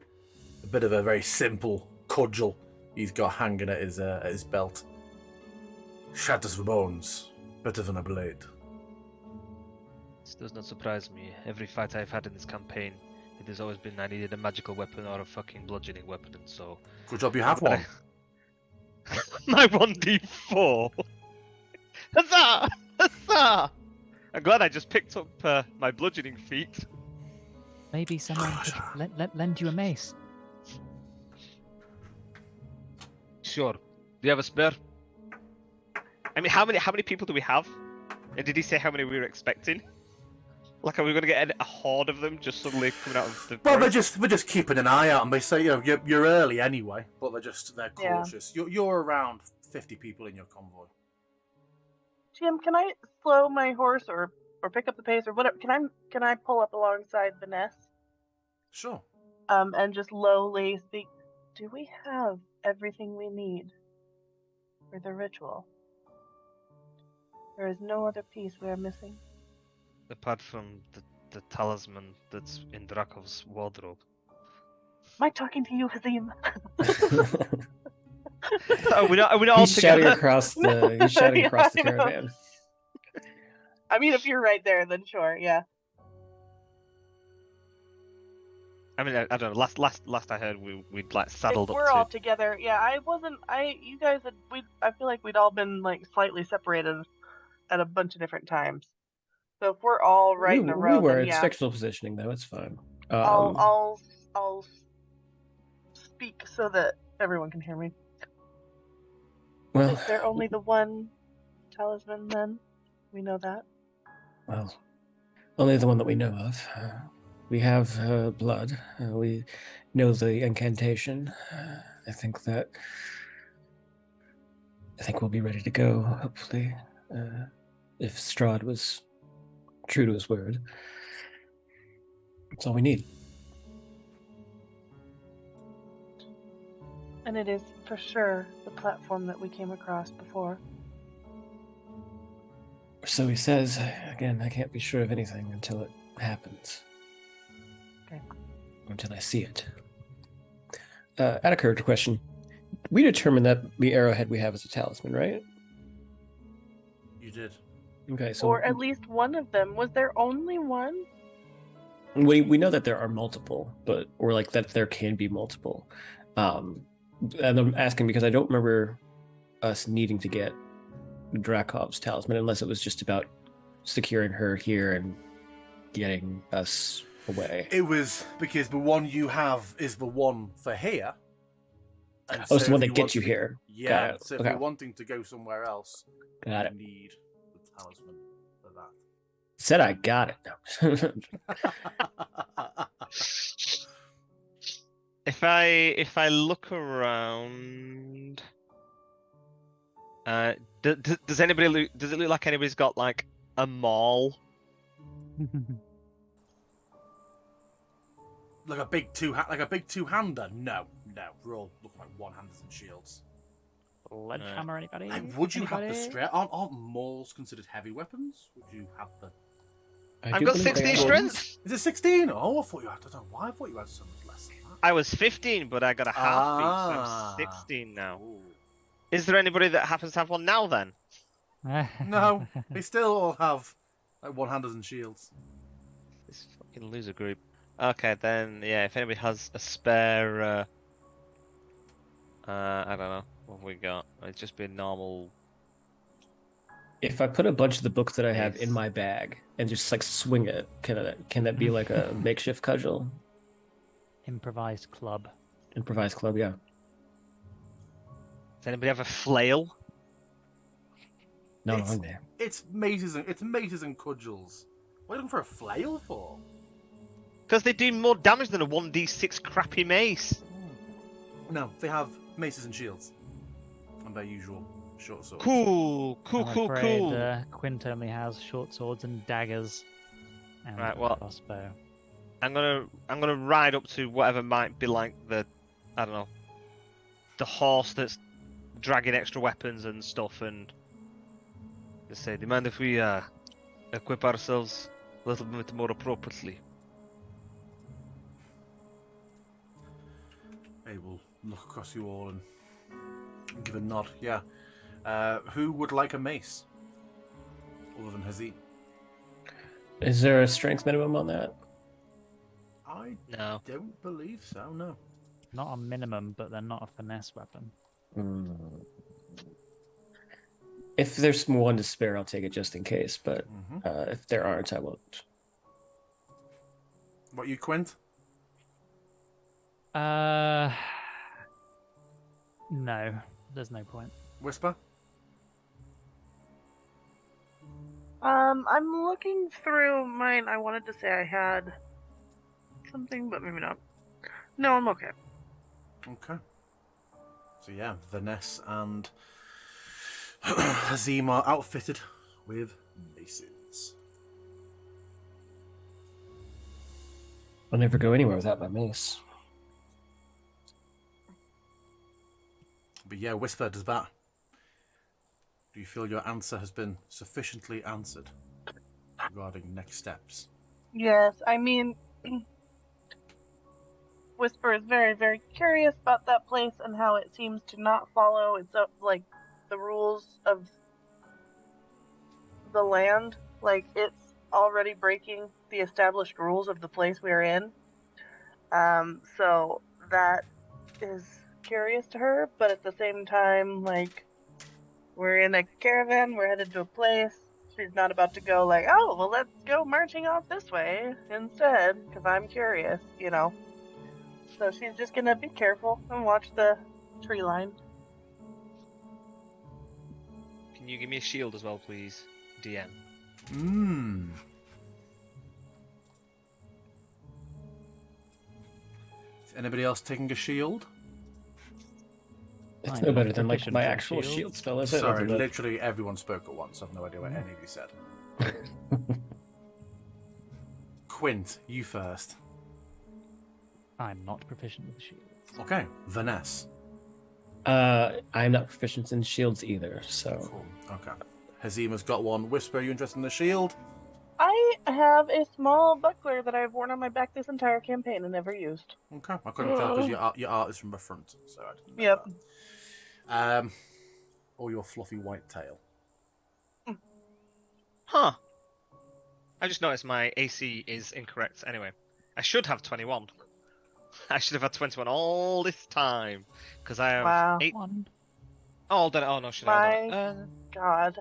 a bit of a very simple cudgel he's got hanging at his belt. Shatters the bones, better than a blade. This does not surprise me. Every fight I've had in this campaign, it has always been I needed a magical weapon or a fucking bludgeoning weapon, and so... Good job you have one. My 1d4! Huzzah! Huzzah! I'm glad I just picked up my bludgeoning feat. Maybe someone could lend you a mace. Sure. Do you have a spare? I mean, how many people do we have? And did he say how many we were expecting? Like, are we going to get a horde of them just suddenly coming out of the... Well, forest? we're just keeping an eye out, and they say you're early anyway, but they're Yeah. cautious. You're around 50 people in your convoy. Jim, can I slow my horse or pick up the pace or whatever? Can I pull up alongside Vanessa? Sure. And just lowly speak. Do we have everything we need for the ritual? There is no other piece we are missing. Apart from the talisman that's in Drakov's wardrobe. Am I talking to you, Hazim? Are we not all He's shouting together? across the Yeah, I know. caravan. I mean, if you're right there, then sure, yeah. I mean, I don't know. Last I heard, we'd like saddled If up we're to. all together, yeah. You guys had. I feel like we'd all been like slightly separated at a bunch of different times. So if we're all right in a row, We were. then It's yeah. fictional positioning, though. It's fine. I'll speak so that everyone can hear me. Well, Is there only the one talisman then? We know that. well, only the one that we know of. We have blood. We know the incantation. I think we'll be ready to go, hopefully. If Strahd was true to his word. That's all we need. And it is for sure the platform that we came across before. So he says. Again, I can't be sure of anything until it happens. Okay. Until I see it. Add a character question. We determined that the arrowhead we have is a talisman, right? You did. Okay, so Or at least one of them. Was there only one? we know that there are multiple, or like that there can be multiple. And I'm asking because I don't remember us needing to get Drakov's talisman unless it was just about securing her here and getting us away. It was because the one you have is the one for here. And Oh, it's the so one if that gets you want to- here. Yeah. Got it. So if Okay. you're wanting to go somewhere else, Got you it. need the talisman for Said I got it. that. If I look around, does anybody does it look like anybody's got like a maul? like a big two-hander? No. We're all looking like one-handers and shields. Sledgehammer, anybody? Like, would you have the Anybody? strength? Aren't mauls considered heavy weapons? Would you have the? I've got 16 strength. Is it 16? Oh, I thought you had. I don't know why I thought you had so much less than that. I was 15, but I got a half beat, so I'm 16 now. Is there anybody that happens to have one now then? No, they still all have like one-handers and shields. This fucking loser group. Okay, then yeah. If anybody has a spare, I don't know what have we got. It's just been normal. If I put a bunch of the books that I have Nice. in my bag and just like swing it, can that be like a makeshift cudgel? Improvised club. Improvised club, yeah. Does anybody have a flail? No, It's- I'm there. It's maces and cudgels. What are you looking for a flail for? Because they do more damage than a 1d6 crappy mace. No, they have maces and shields. And their usual short swords. Cool. I'm afraid, Quint only has short swords and daggers. And Right, a well- crossbow. I'm gonna ride up to whatever might be like the horse that's dragging extra weapons and stuff, and just say, do you mind if we equip ourselves a little bit more appropriately? They will look across you all and give a nod. Yeah. Who would like a mace? Other than Hazim. Is there a strength minimum on that? I No. don't believe so, no. Not a minimum, but they're not a finesse weapon. If there's one to spare, I'll take it just in case. But Mm-hmm. if there aren't, I won't. What, you, Quint? No, there's no point. Whisper? I'm looking through mine. I wanted to say I had something, but maybe not. No, I'm okay. Okay. So yeah, Vanessa and Hazim are outfitted with maces. I'll never go anywhere without my mace. But yeah, Whisper, does that... Do you feel your answer has been sufficiently answered regarding next steps? Yes, I mean, Whisper is very, very curious about that place and how it seems to not follow like the rules of the land. Like it's already breaking the established rules of the place we're in. So that is curious to her, but at the same time, like we're in a caravan, we're headed to a place. She's not about to go like, oh, well, let's go marching off this way instead, because I'm curious, you know. So she's just gonna be careful and watch the tree line. Can you give me a shield as well, please, DM? Mmm. Is anybody else taking a shield? It's I'm no not better than like proficient my in actual shield. shield spell, is it? Sorry, Other than- literally everyone spoke at once. I've no idea what any of you said. Quint, you first. I'm not proficient with shield. Okay, Vanessa. I'm not proficient in shields either, so Cool. Okay. Hazima's got one. Whisper, are you interested in the shield? I have a small buckler that I've worn on my back this entire campaign and never used. Okay. I couldn't tell because your art is from the front, so I didn't know Yep. that. Or your fluffy white tail. Huh. I just noticed my AC is incorrect anyway. I should have 21. I should have had 21 all this time. Because I have Wow. 8. One. Oh, I'll done it. Oh, no, should I have done it? God.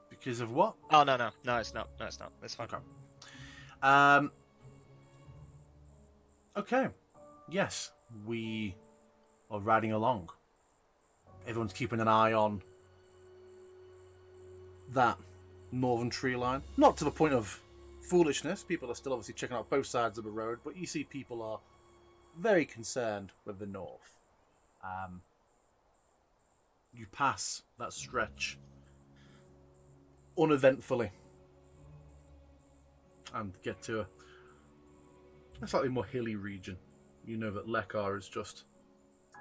Because of what? Oh, no, it's not. No, it's not. It's fine. Okay. Okay. Yes, we are riding along. Everyone's keeping an eye on that northern tree line. Not to the point of foolishness. People are still obviously checking out both sides of the road, but you see people are very concerned with the north. You pass that stretch uneventfully and get to a slightly more hilly region. You know that Lekar is just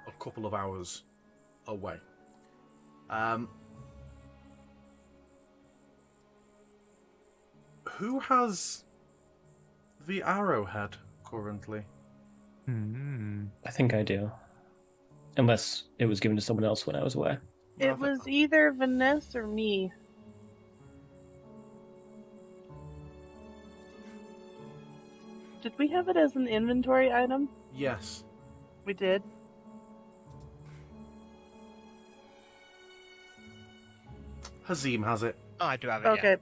a couple of hours away. Who has the arrowhead currently? I think I do. Unless it was given to someone else when I was away. It was either Vanessa or me. Did we have it as an inventory item? Yes. We did. Hazim has it. Oh, I do have it, Okay.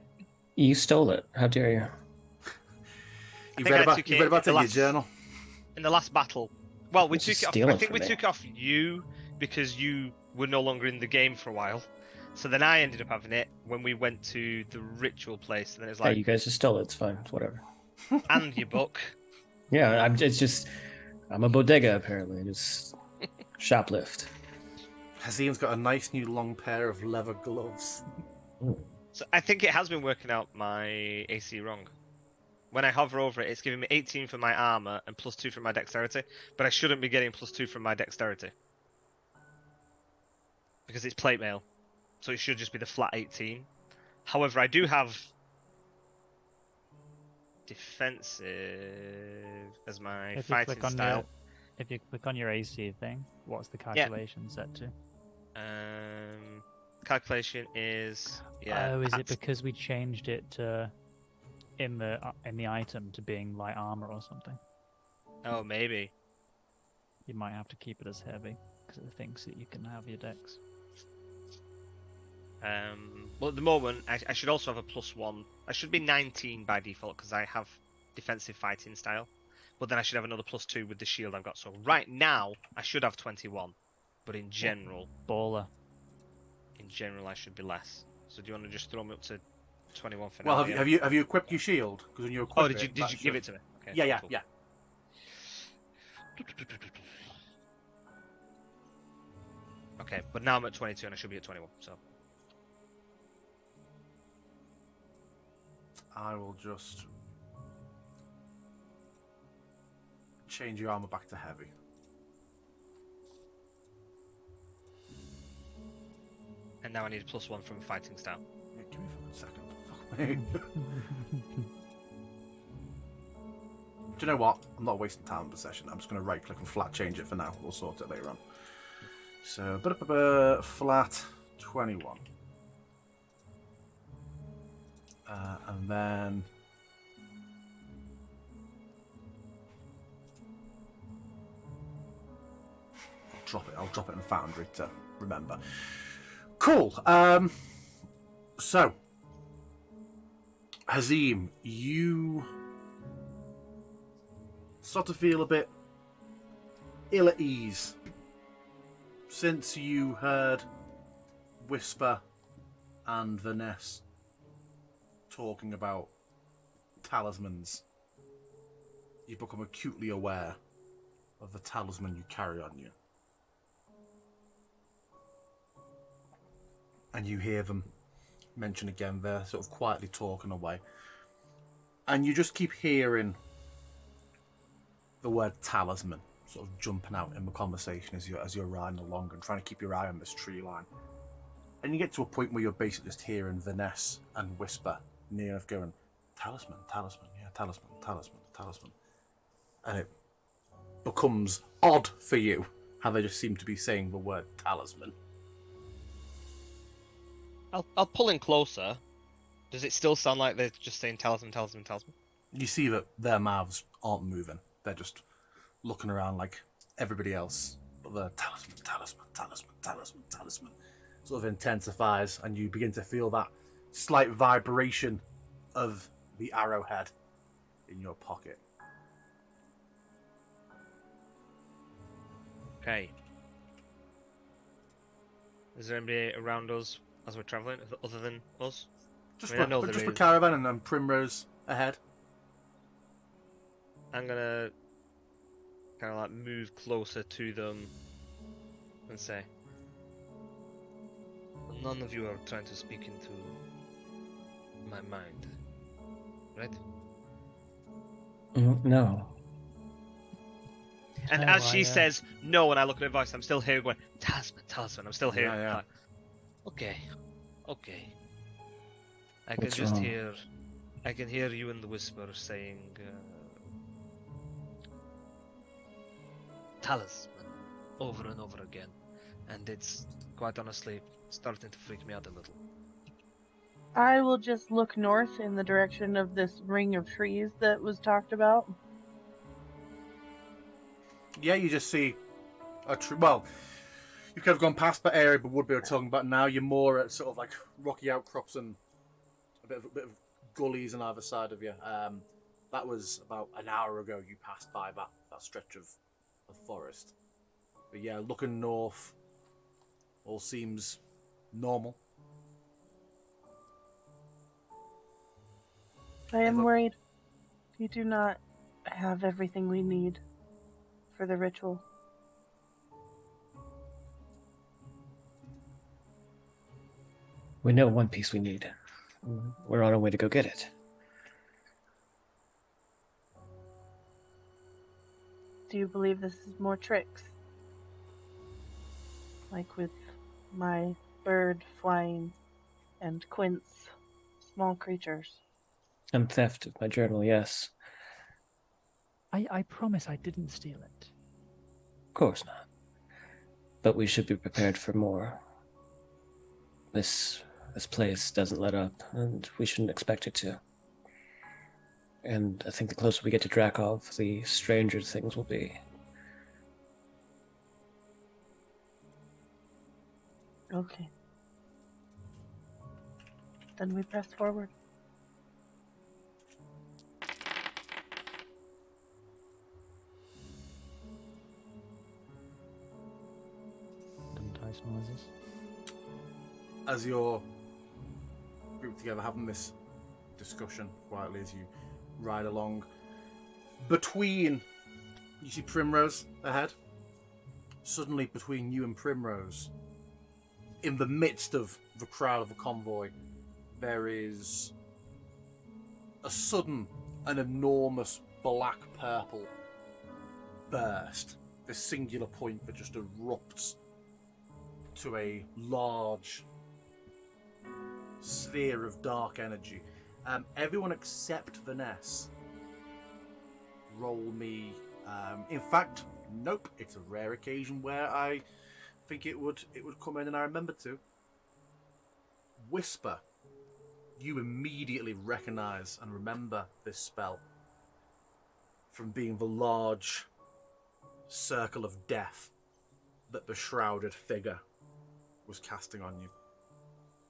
You stole it. How dare you? You've think read I about, took you've it read about it in the your last- journal. In the last battle. Well, we This took is it off. stealing I think we from me. took off you because you were no longer in the game for a while. So then I ended up having it when we went to the ritual place, and then it's Hey, like, you guys just stole it. It's fine. It's whatever. and your book. Yeah, I'm a bodega apparently. Just shoplift. Hazim's got a nice new long pair of leather gloves. So I think it has been working out my AC wrong. When I hover over it, it's giving me 18 for my armor and +2 for my dexterity, but I shouldn't be getting +2 from my dexterity. Because it's plate mail. So it should just be the flat 18. However, I do have defensive as my If you fighting click on style. if you click on your AC thing, what's the calculation set to? Calculation is Oh, is it at- because we changed it to in the item to being light armor or something? Oh, maybe. You might have to keep it as heavy because it thinks that you can have your dex. Well, at the moment, I should also have a +1. I should be 19 by default because I have defensive fighting style. But then I should have another +2 with the shield I've got. So right now, I should have 21. But in general, Baller. I should be less. So do you want to just throw me up to 21 for Well, now? have you equipped your shield? Because when you equip Oh, did you give it to me? Okay, Yeah. cool. Okay, but now I'm at 22 and I should be at 21. So I will just change your armor back to heavy. and now I need a +1 from fighting style. Yeah, give me a second. Fuck me. Do you know what? I'm not wasting time on the session. I'm just going to right click and flat change it for now. We'll sort it later on. So, flat 21. And then I'll drop it in Foundry to remember. Cool. So Hazim, you sort of feel a bit ill at ease since you heard Whisper and Vanessa talking about talismans, you become acutely aware of the talisman you carry on you. And you hear them mention again, they're sort of quietly talking away. And you just keep hearing the word talisman sort of jumping out in the conversation as you're riding along and trying to keep your eye on this tree line. And you get to a point where you're basically just hearing Vanessa and Whisper near enough going, talisman, talisman, yeah, talisman, talisman, talisman. And it becomes odd for you how they just seem to be saying the word talisman. I'll pull in closer. Does it still sound like they're just saying talisman, talisman, talisman? You see that their mouths aren't moving. They're just looking around like everybody else. But the talisman, talisman, talisman, talisman, talisman sort of intensifies, and you begin to feel that slight vibration of the arrowhead in your pocket. Okay. Is there anybody around us as we're travelling, other than us? Just I mean, I know for there is. Caravan and then Primrose ahead. I'm gonna kind of like move closer to them and say, none of you are trying to speak into my mind, right? No. And Oh, as she I, says no, and I look at her voice, I'm still here going, talisman, talisman. I'm still here. Yeah, yeah. Like, okay. I What's can just wrong? hear. I can hear you in the whisper saying, talisman, over and over again, and it's quite honestly starting to freak me out a little. I will just look north in the direction of this ring of trees that was talked about. Yeah, you just see a tree. Well, you could have gone past that area, but Woodbury are talking about now. You're more at sort of like rocky outcrops and a bit of gullies on either side of you. That was about an hour ago. You passed by that stretch of forest. But yeah, looking north, all seems normal. I am Ever- worried you do not have everything we need for the ritual. We know one piece we need. We're on our way to go get it. Do you believe this is more tricks? Like with my bird flying and Quint's small creatures. And theft of my journal, yes. I promise I didn't steal it. Of course not. But we should be prepared for more. This place doesn't let up, and we shouldn't expect it to. And I think the closer we get to Drakov, the stranger things will be. Okay. Then we press forward. Dumb dice noises. As you're grouped together, having this discussion quietly as you ride along, between you see Primrose ahead. Suddenly, between you and Primrose, in the midst of the crowd of the convoy, there is a sudden and enormous black purple burst. This singular point that just erupts to a large sphere of dark energy. Everyone except Vanessa, roll me. In fact, nope. It's a rare occasion where I think it would come in, and I remember to. Whisper. You immediately recognize and remember this spell from being the large circle of death that the shrouded figure was casting on you.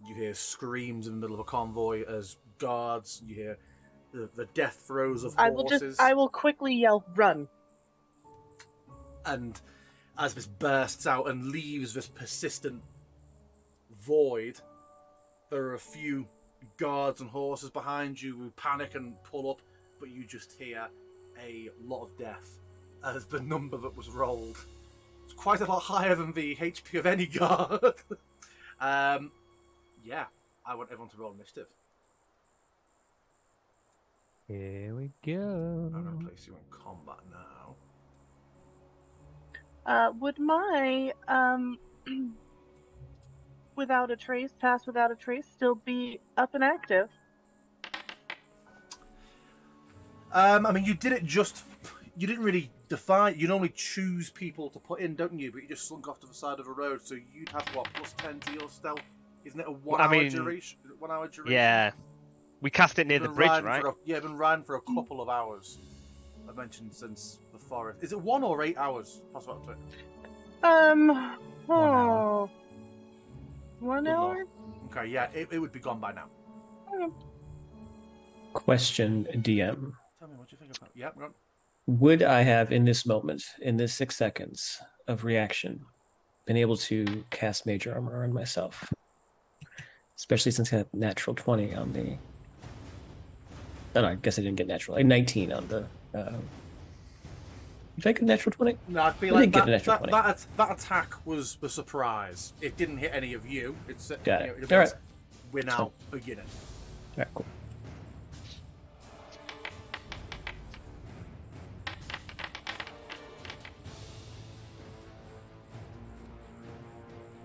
You hear screams in the middle of a convoy as guards. You hear the death throes of horses. I will quickly yell, run. And as this bursts out and leaves this persistent void, There are a few guards and horses behind you who panic and pull up, but you just hear a lot of death as the number that was rolled. It's quite a lot higher than the HP of any guard. Yeah, I want everyone to roll initiative. Here we go. I'm going to place you in combat now. Would my without a trace, pass without a trace, still be up and active? I mean, you did it just... You didn't really define... You normally choose people to put in, don't you? But you just slunk off to the side of the road, so you'd have, what, plus 10 to your stealth? Isn't it a 1 hour duration? 1 hour duration? Yeah. We cast it near the bridge, right? Yeah, been riding for a couple of hours. I mentioned since the forest. Is it 1 or 8 hours? Pass up to it. 1 hour? Okay, yeah, it would be gone by now. Okay. Question, DM. Tell me what you think about. Yeah, go on. Would I have, in this moment, in this 6 seconds of reaction, been able to cast Major Armor on myself? Especially since I had natural 20 on the... Oh, no, I guess I didn't get natural. 19 on the... Did I get natural 20? No, I feel like get an extra 20. that attack was the surprise. It didn't hit any of you. It's Got it. it All was, right. We're now beginning. All right, cool.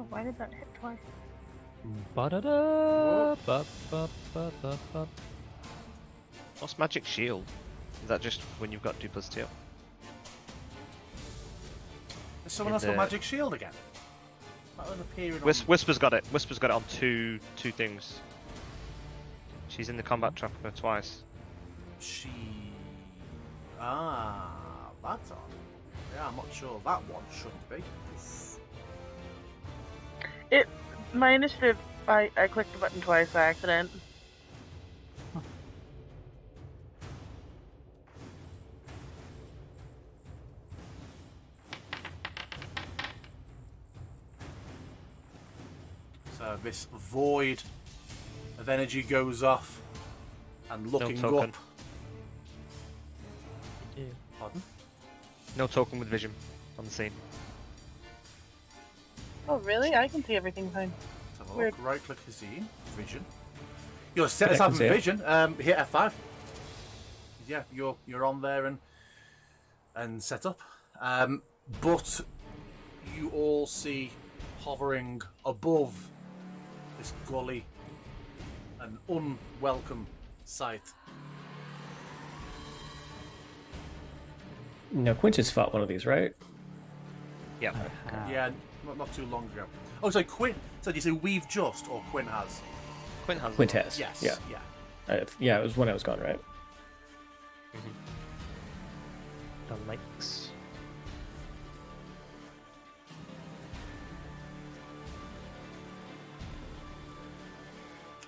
Oh, why did that hit twice? Ba-da-da, ba-ba-ba-ba-ba. What's magic shield? Is that just when you've got 2+2? Has someone else got magic shield again? That was appearing on... Whisper's got it. Whisper's got it on two things. She's in the combat tracker twice. She... that's on. Yeah, I'm not sure. That one shouldn't be. My initiative, I clicked the button twice by accident. So this void of energy goes off, and looking token. up... Pardon? No token with vision on the scene. Oh, really? I can see everything fine. Let's have a Weird. look. Right click Hazine. Vision. You're set as having see it. vision. Hit F5. Yeah, you're on there and set up. But you all see hovering above this gully an unwelcome sight. Now, Quintus fought one of these, right? Yeah. Yeah, not too long ago. Oh, so Quinn. So did you say we've just, or Quinn has? Quint has. Quint has. Yes. Yeah. Yeah, it was when I was gone, right? The lakes.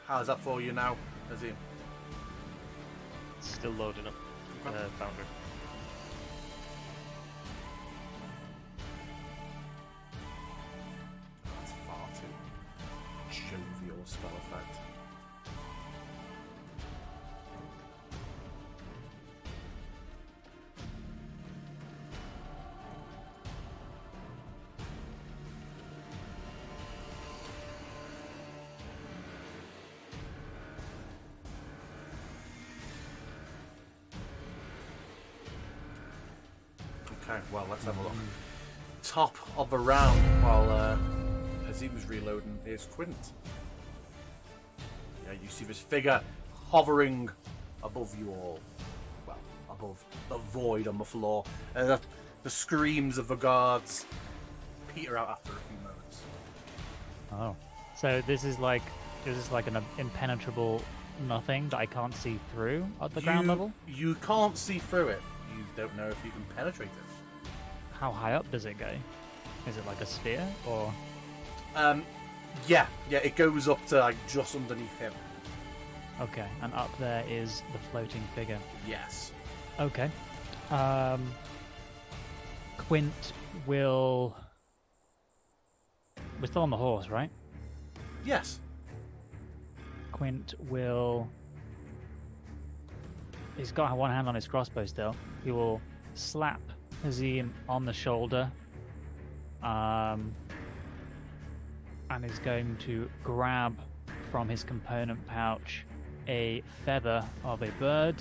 How's that for you now, Azim? Still loading up. Founder. That's far too jovial spell effect. Okay, well, let's have a look. Top of the round, while Azim was reloading, is Quint. Yeah, you see this figure hovering above you all. Well, above the void on the floor. The screams of the guards peter out after a few moments. Oh. So this is like an impenetrable nothing that I can't see through at the ground level? You can't see through it. You don't know if you can penetrate it. How high up does it go? Is it like a sphere or? Yeah, it goes up to like just underneath him. Okay, and up there is the floating figure. Yes. Okay. Quint will... We're still on the horse, right? Yes. Quint will. He's got one hand on his crossbow still. He will slap Hazim on the shoulder. And is going to grab from his component pouch a feather of a bird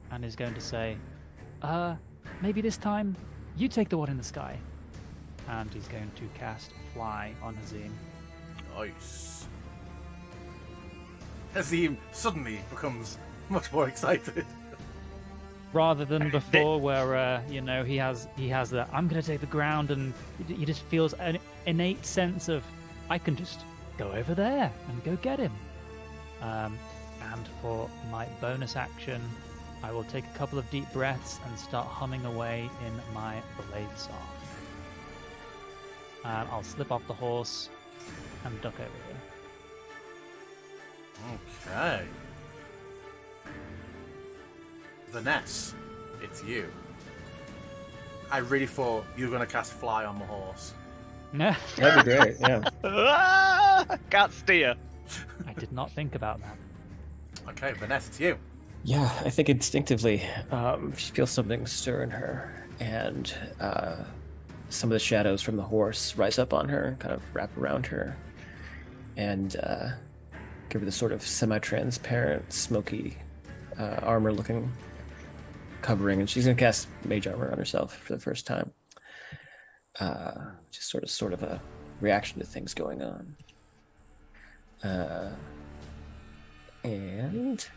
and is going to say, maybe this time you take the one in the sky. And he's going to cast Fly on Hazim. Nice. Hazim suddenly becomes much more excited. Rather than before, where he has the I'm going to take the ground, and he just feels an innate sense of I can just go over there and go get him. And for my bonus action, I will take a couple of deep breaths and start humming away in my blade song. I'll slip off the horse and duck over here. Okay. Vanessa, it's you. I really thought you were going to cast Fly on the horse. That'd be great, yeah. Can't steer. I did not think about that. Okay, Vanessa, it's you. Yeah, I think instinctively she feels something stir in her, and some of the shadows from the horse rise up on her, kind of wrap around her, and give her the sort of semi-transparent, smoky, armor-looking covering, and she's gonna cast Mage Armor on herself for the first time. Just sort of a reaction to things going on. And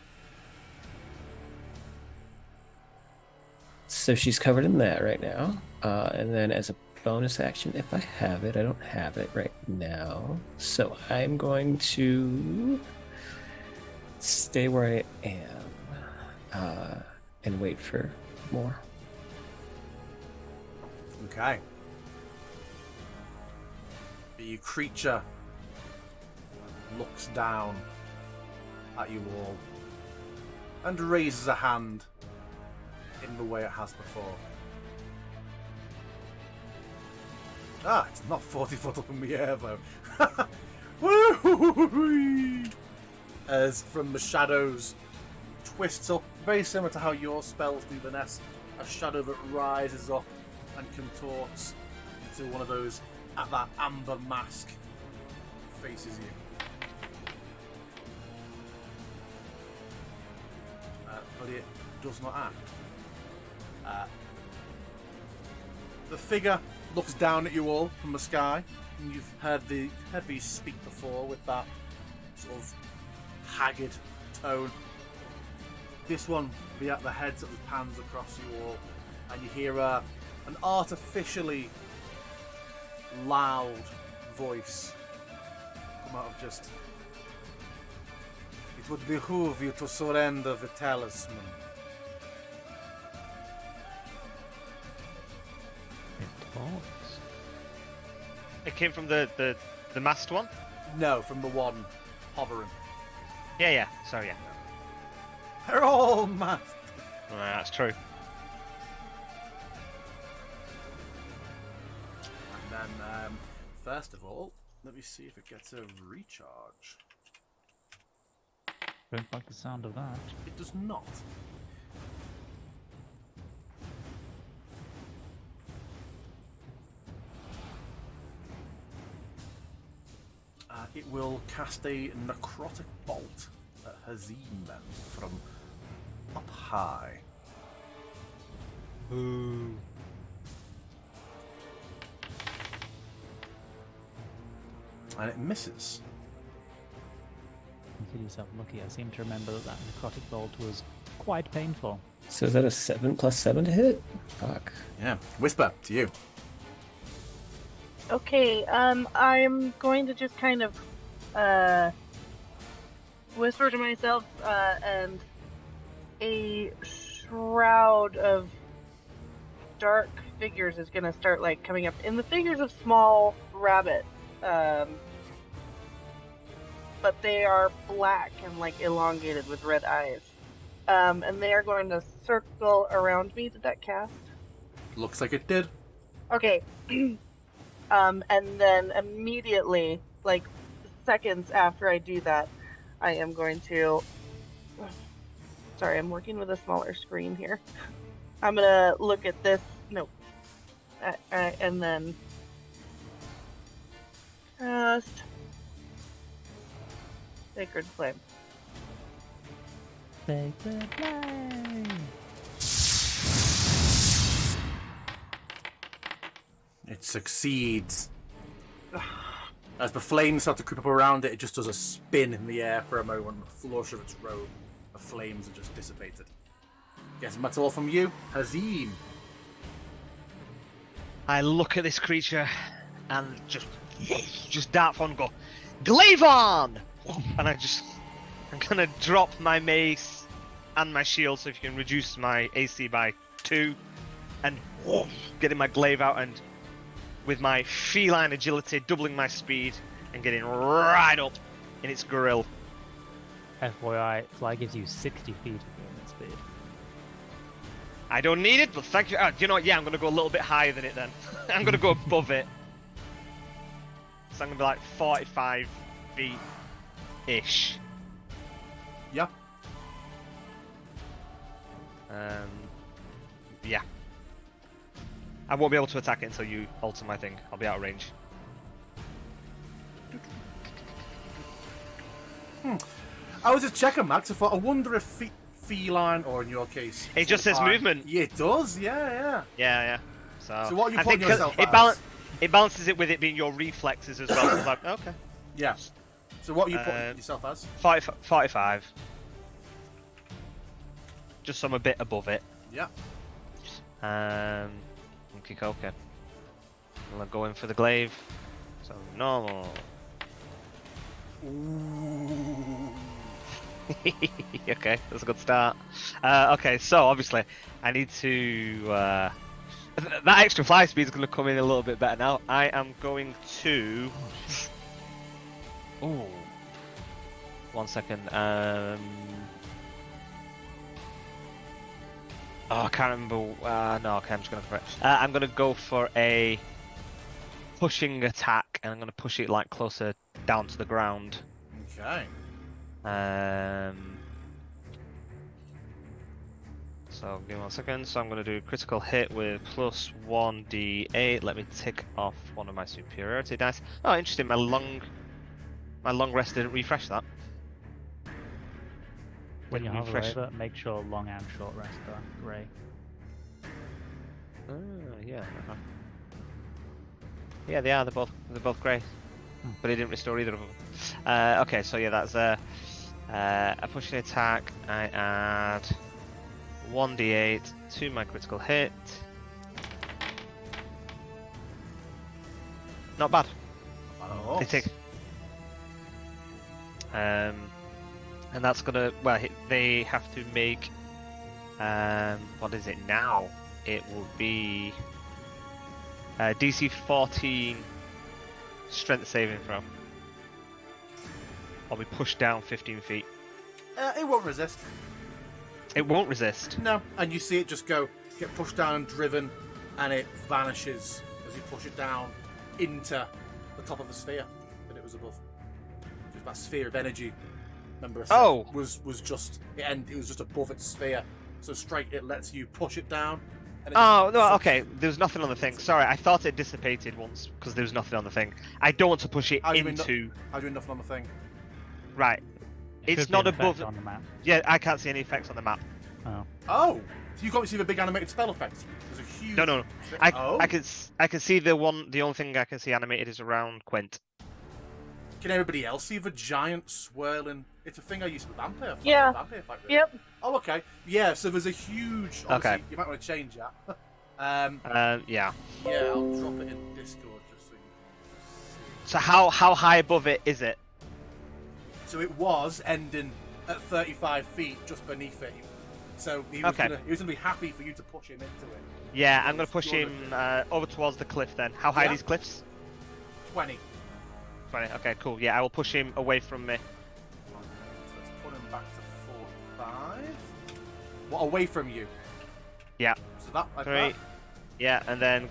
so she's covered in that right now. And then as a bonus action, if I have it, I don't have it right now. So I'm going to stay where I am and wait for more. Okay. The creature looks down at you all and raises a hand in the way it has before. It's not 40 foot up in the air though. Woo! As from the shadows twists up, very similar to how your spells do, Vanessa, a shadow that rises up and contorts into one of those at that amber mask faces you. But it does not act. The figure looks down at you all from the sky, and you've heard these speak before with that sort of haggard tone. This one, the head sort of pans across you all, and you hear an artificially loud voice come out of just. It would behoove you to surrender the talisman. It talks. It came from the masked one? No, from the one hovering. Yeah. Sorry, yeah. They're all masked. That's true. And then, first of all, let me see if it gets a recharge. Don't like the sound of that. It does not. It will cast a necrotic bolt at Hazim then from up high. Boo. And it misses. Consider yourself lucky. I seem to remember that necrotic bolt was quite painful. So is that a 7 + 7 to hit? Fuck. Yeah. Whisper, to you. Okay, I'm going to just kind of whisper to myself, and a shroud of dark figures is gonna start like coming up in the figures of small rabbits, but they are black and like elongated with red eyes, and they are going to circle around me. Did that cast? Looks like it did. Okay. And then immediately, like seconds after I do that, I am going to. Sorry, I'm working with a smaller screen here. I'm gonna look at this. No. And then cast Sacred Flame. Sacred flame. It succeeds. As the flames start to creep up around it, it just does a spin in the air for a moment. A flush of its robe. The flames are just dissipated. Guess that's all from you, Hazim. I look at this creature and just dart on, go, glaive on! And I'm gonna drop my mace and my shield, so if you can reduce my AC by 2, and getting my glaive out, and with my feline agility, doubling my speed and getting right up in its grill. FYI, fly gives you 60 feet of movement speed. I don't need it, but thank you. Do you know what? Yeah, I'm gonna go a little bit higher than it then. I'm gonna go above it. So I'm gonna be like 45 feet ish. Yeah. Yeah. I won't be able to attack it until you alter my thing. I'll be out of range. I was just checking, Max. I thought, I wonder if feline, or in your case, It just says movement. Yeah, it does. Yeah. Yeah. So what are you I putting think yourself it balances it with it being your reflexes as well. So it's like, okay. Yeah. So what are you putting yourself as? 45. Just so I'm a bit above it. Yeah. Okay. I'll go in for the glaive. So normal. Ooh. Okay, that's a good start. Okay, so obviously I need to. That extra fly speed is going to come in a little bit better now. I am going to. Ooh. 1 second. Oh, I can't remember. No, okay, I'm just going to. I'm going to go for a pushing attack, and I'm going to push it like closer down to the ground. Okay. So give me 1 second. So I'm going to do critical hit with plus 1d8. Let me tick off one of my superiority dice. Oh, interesting. My long rest didn't refresh that. When you Didn't hover refresh. over, make sure long and short rest are grey. Yeah. Yeah, they are. They're both grey. But it didn't restore either of them. Okay, so yeah, that's a pushing attack. I add 1d8 to my critical hit. Not bad. Oh. They take. And that's gonna. Well, they have to make. What is it now? It will be DC 14 strength saving throw. I'll be pushed down 15 feet. It won't resist. It won't resist. No, and you see it just get pushed down and driven, and it vanishes as you push it down into the top of the sphere that it was above. Just that sphere of energy. Remember, I said was just it was just above its sphere. So straight, it lets you push it down. And it Oh no, okay. There's nothing on the thing. Sorry, I thought it dissipated once because there was nothing on the thing. I don't want to push it How do you mean into. How do you nothing on the thing? Right. It It's should be not an effect above. on the map. Yeah, I can't see any effects on the map. Oh. Oh, so you can't see the big animated spell effects. There's a huge. No. Oh. I can see the one. The only thing I can see animated is around Quint. Can everybody else see the giant swirling? It's a thing I used for Vampire. Yeah. Vampire Factory. Yep. Oh, okay. Yeah, so there's a huge. Okay. You might want to change that. Yeah. Yeah, I'll drop it in Discord just so you can see. So how high above it is it? So it was ending at 35 feet just beneath it. So he was Okay. gonna be happy for you to push him into it. Yeah, I'm gonna push him over towards the cliff then. How high Yeah. are these cliffs? 20. 20. Okay, cool. Yeah, I will push him away from me. So let's put him back to 45. What, away from you? Yeah. So that like 3. that. Yeah, and then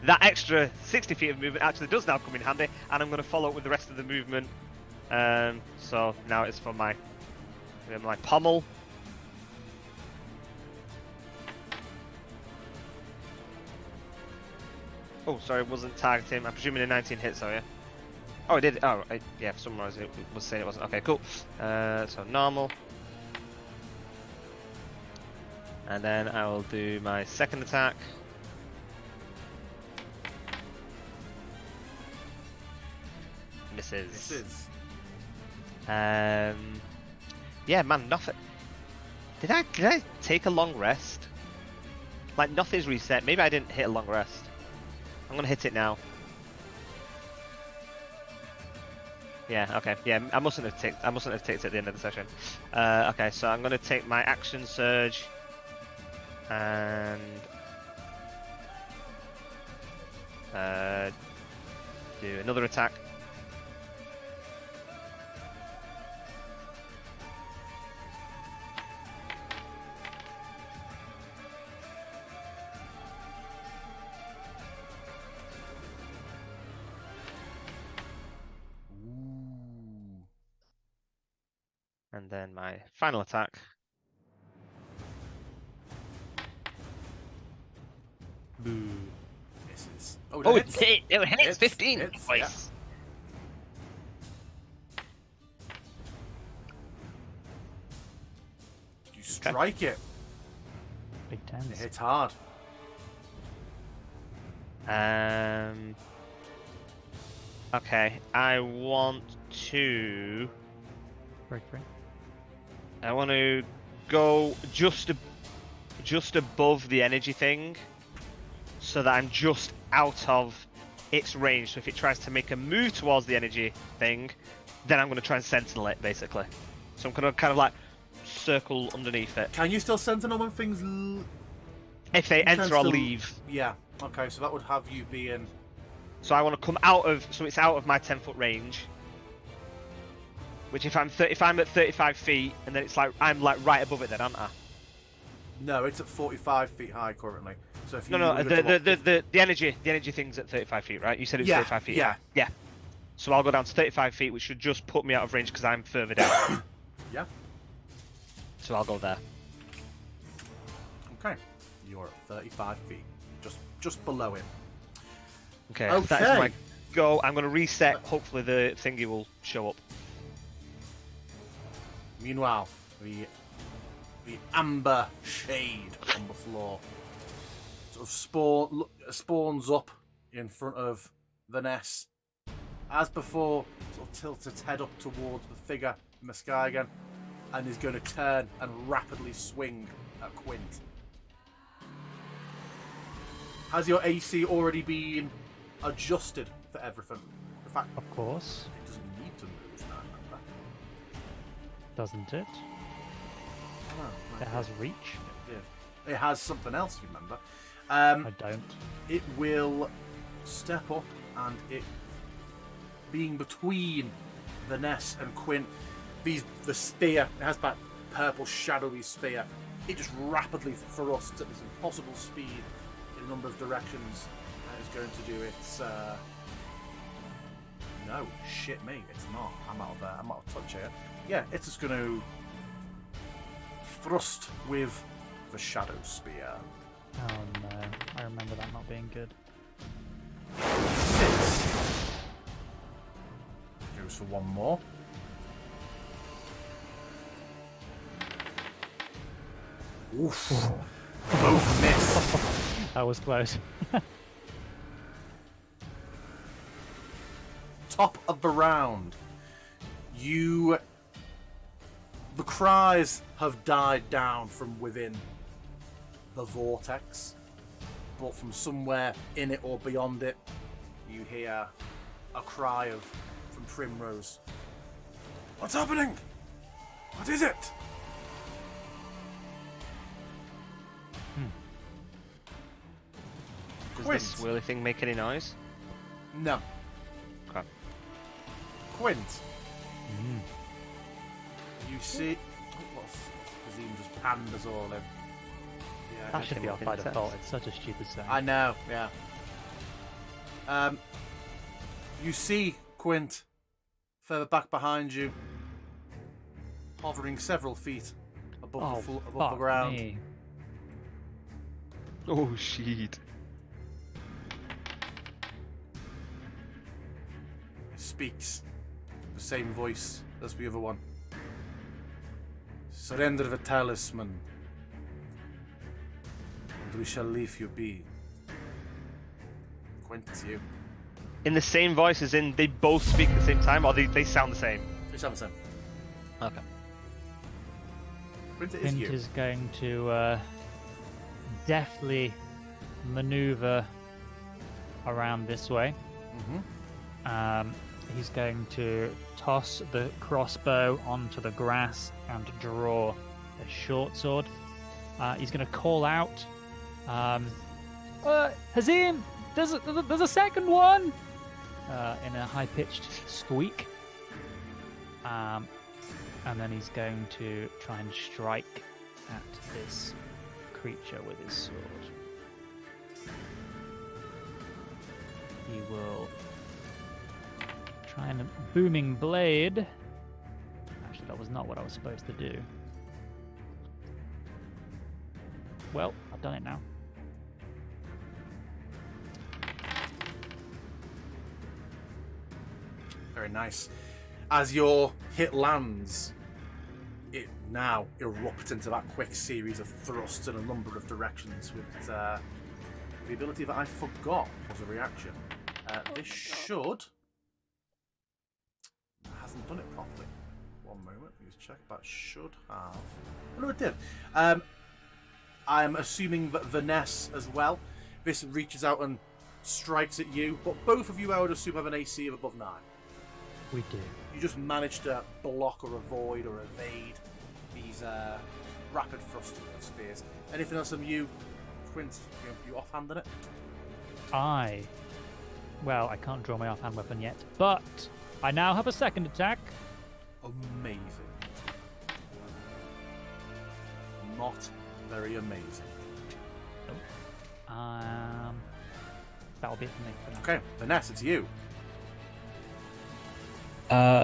that extra 60 feet of movement actually does now come in handy, and I'm going to follow up with the rest of the movement So now it's for my pommel. Oh, sorry, it wasn't targeting. I'm presuming a 19 hits, so yeah. Oh, it did. Oh, yeah, for some reason it was saying it wasn't. Okay, cool. So normal. And then I will do my second attack. Misses. Misses. Yeah, man, nothing. Did I take a long rest? Like nothing's reset. Maybe I didn't hit a long rest. I'm gonna hit it now. Yeah. Okay. Yeah. I mustn't have ticked at the end of the session. Okay. So I'm gonna take my action surge and do another attack. And then my final attack. Boo. Misses. Oh, hits. it hits Hits, 15. hits, Nice. You strike it. Big It tens. hits hard. Okay, I want to Break free. go just above the energy thing, so that I'm just out of its range. So if it tries to make a move towards the energy thing, then I'm going to try and sentinel it, basically. So I'm going to kind of like circle underneath it. Can you still sentinel when things? If they You can enter or still- leave. Yeah. Okay, so that would have you being. So I want to come out of, so it's out of my 10-foot range. Which if I'm at 35 feet, and then it's like I'm like right above it, then aren't I? No, it's at 45 feet high currently. So if you No, were to walk the energy thing's at 35 feet, right? You said it was Yeah, 35 feet. yeah. Yeah. So I'll go down to 35 feet, which should just put me out of range because I'm further down. Yeah. So I'll go there. Okay. You're at 35 feet, just below him. Okay. Okay. That is my go. I'm going to reset. Hopefully the thingy will show up. Meanwhile, the amber shade on the floor sort of spawns up in front of the Ness. As before, sort of tilts its head up towards the figure in the sky again, and is going to turn and rapidly swing at Quint. Has your AC already been adjusted for everything? In fact, Of course. it doesn't need to move now, remember? Doesn't it? Oh, It has reach. It has something else, remember? I don't. It will step up, and it being between the Ness and Quint, the spear, it has that purple shadowy spear, it just rapidly thrusts at this impossible speed in a number of directions, and is going to do its no, shit me, it's not. I'm out of touch here. Yeah, it's just going to thrust with the shadow spear. Oh no. I remember that not being good. 6. Goes for one more. Oof. Both miss. That was close. Top of the round. The cries have died down from within the vortex, but from somewhere in it or beyond it, you hear a cry from Primrose. What's happening? What is it? Does Quint. this swirly thing make any noise? No. Okay. Quint. Mm. You see. What's Kazim just panned us all in. Yeah, That should be off by Intense. default. It's such a stupid sound. I know, yeah. You see Quint Further back behind you, hovering several feet above, above the ground. Me. Oh, shit. Speaks the same voice as the other one. Surrender the talisman, and we shall leave you be. Quint, it's you. In the same voice as in they both speak at the same time, or they sound the same? They sound the same. Okay. Quint, it is Quint you. is going to deftly maneuver around this way. Mm-hmm. He's going to toss the crossbow onto the grass and draw a short sword. He's going to call out, Hazim, there's a second one! In a high-pitched squeak. And then he's going to try and strike at this creature with his sword. He will try and booming blade. Actually, that was not what I was supposed to do. Well, I've done it now. Very nice. As your hit lands, it now erupts into that quick series of thrusts in a number of directions with the ability that I forgot was a reaction. This should... It hasn't done it properly. One moment, please check. That should have... Oh, no, it did. I'm assuming that Vanessa as well. This reaches out and strikes at you, but both of you, I would assume, have an AC of above 9. We do. You just managed to block or avoid or evade these rapid thrust spears. Anything else from you, Quint? You offhanded it? Well, I can't draw my offhand weapon yet, but I now have a second attack. Amazing. Not very amazing. That'll be it for me for now. Okay, Vanessa, it's you.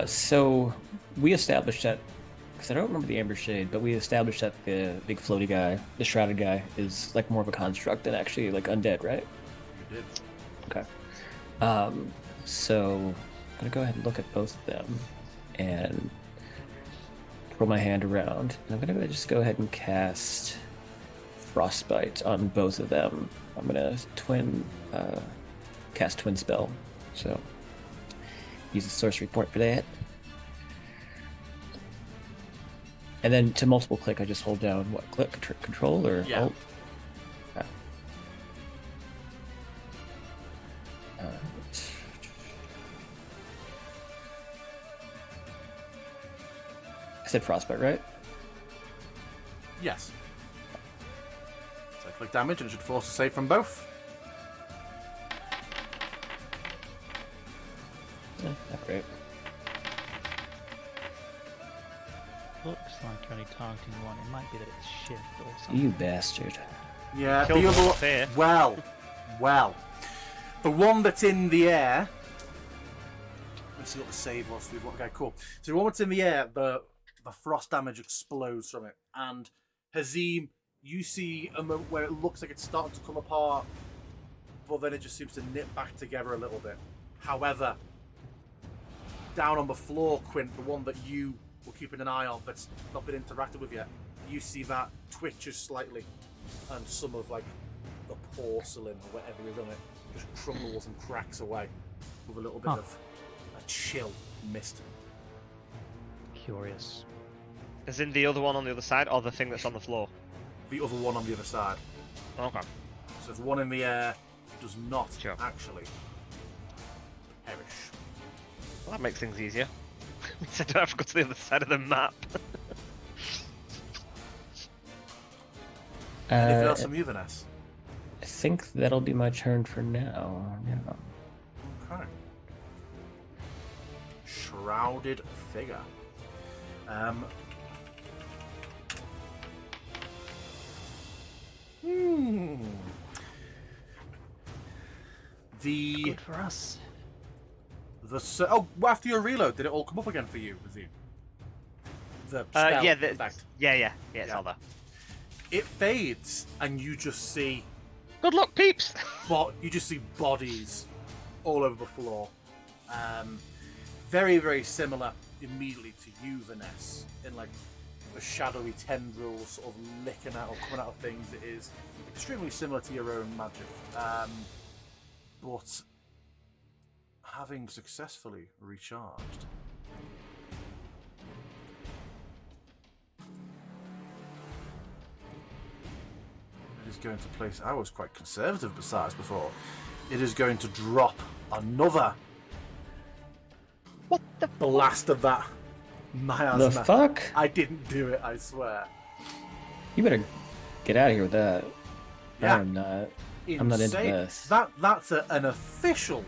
So we established that, because I don't remember the Amber Shade, but we established that the big floaty guy, the shrouded guy, is like more of a construct than actually like undead, right? You did. Okay. So I'm gonna go ahead and look at both of them and twirl my hand around, and I'm gonna just go ahead and cast Frostbite on both of them. I'm gonna cast Twin Spell. So use the sorcery point for that. And then to multiple click, I just hold down what? Click, control, or Yeah. alt? Yeah. I said frostbite, right? Yes. So click damage and it should force a save from both. Not great. Looks like you're only targeting one. It might be that it's shift or something. You bastard. Yeah, Killed the other one one. fair. Well. The one that's in the air. Let's see what the save was. Okay, cool. So the one that's in the air, the frost damage explodes from it. And Hazim, you see a moment where it looks like it's starting to come apart, but then it just seems to knit back together a little bit. However, down on the floor, Quint, the one that you were keeping an eye on that's not been interacted with yet, you see that twitches slightly, and some of like the porcelain or whatever is on it just crumbles and cracks away with a little bit of a chill mist. Curious. As in the other one on the other side, or the thing that's on the floor? The other one on the other side. Okay. So the one in the air does not Sure. actually perish. Well, that makes things easier. Means I don't have to go to the other side of the map. Anything else from you, Vanessa? I think that'll be my turn for now. Yeah. Okay. Shrouded figure. The Good for us. After your reload, did it all come up again for you, Azim? The spell effect. Yeah, it's all there. It fades, and you just see Good luck, peeps! bodies all over the floor. Very, very similar immediately to you, Vanessa, in like the shadowy tendrils sort of licking out or coming out of things. It is extremely similar to your own magic. But having successfully recharged, it is going to place. I was quite conservative besides before. It is going to drop another What the blast of that miasma. The fuck? I didn't do it, I swear. You better get out of here with that. Yeah. I'm not into this. That's an official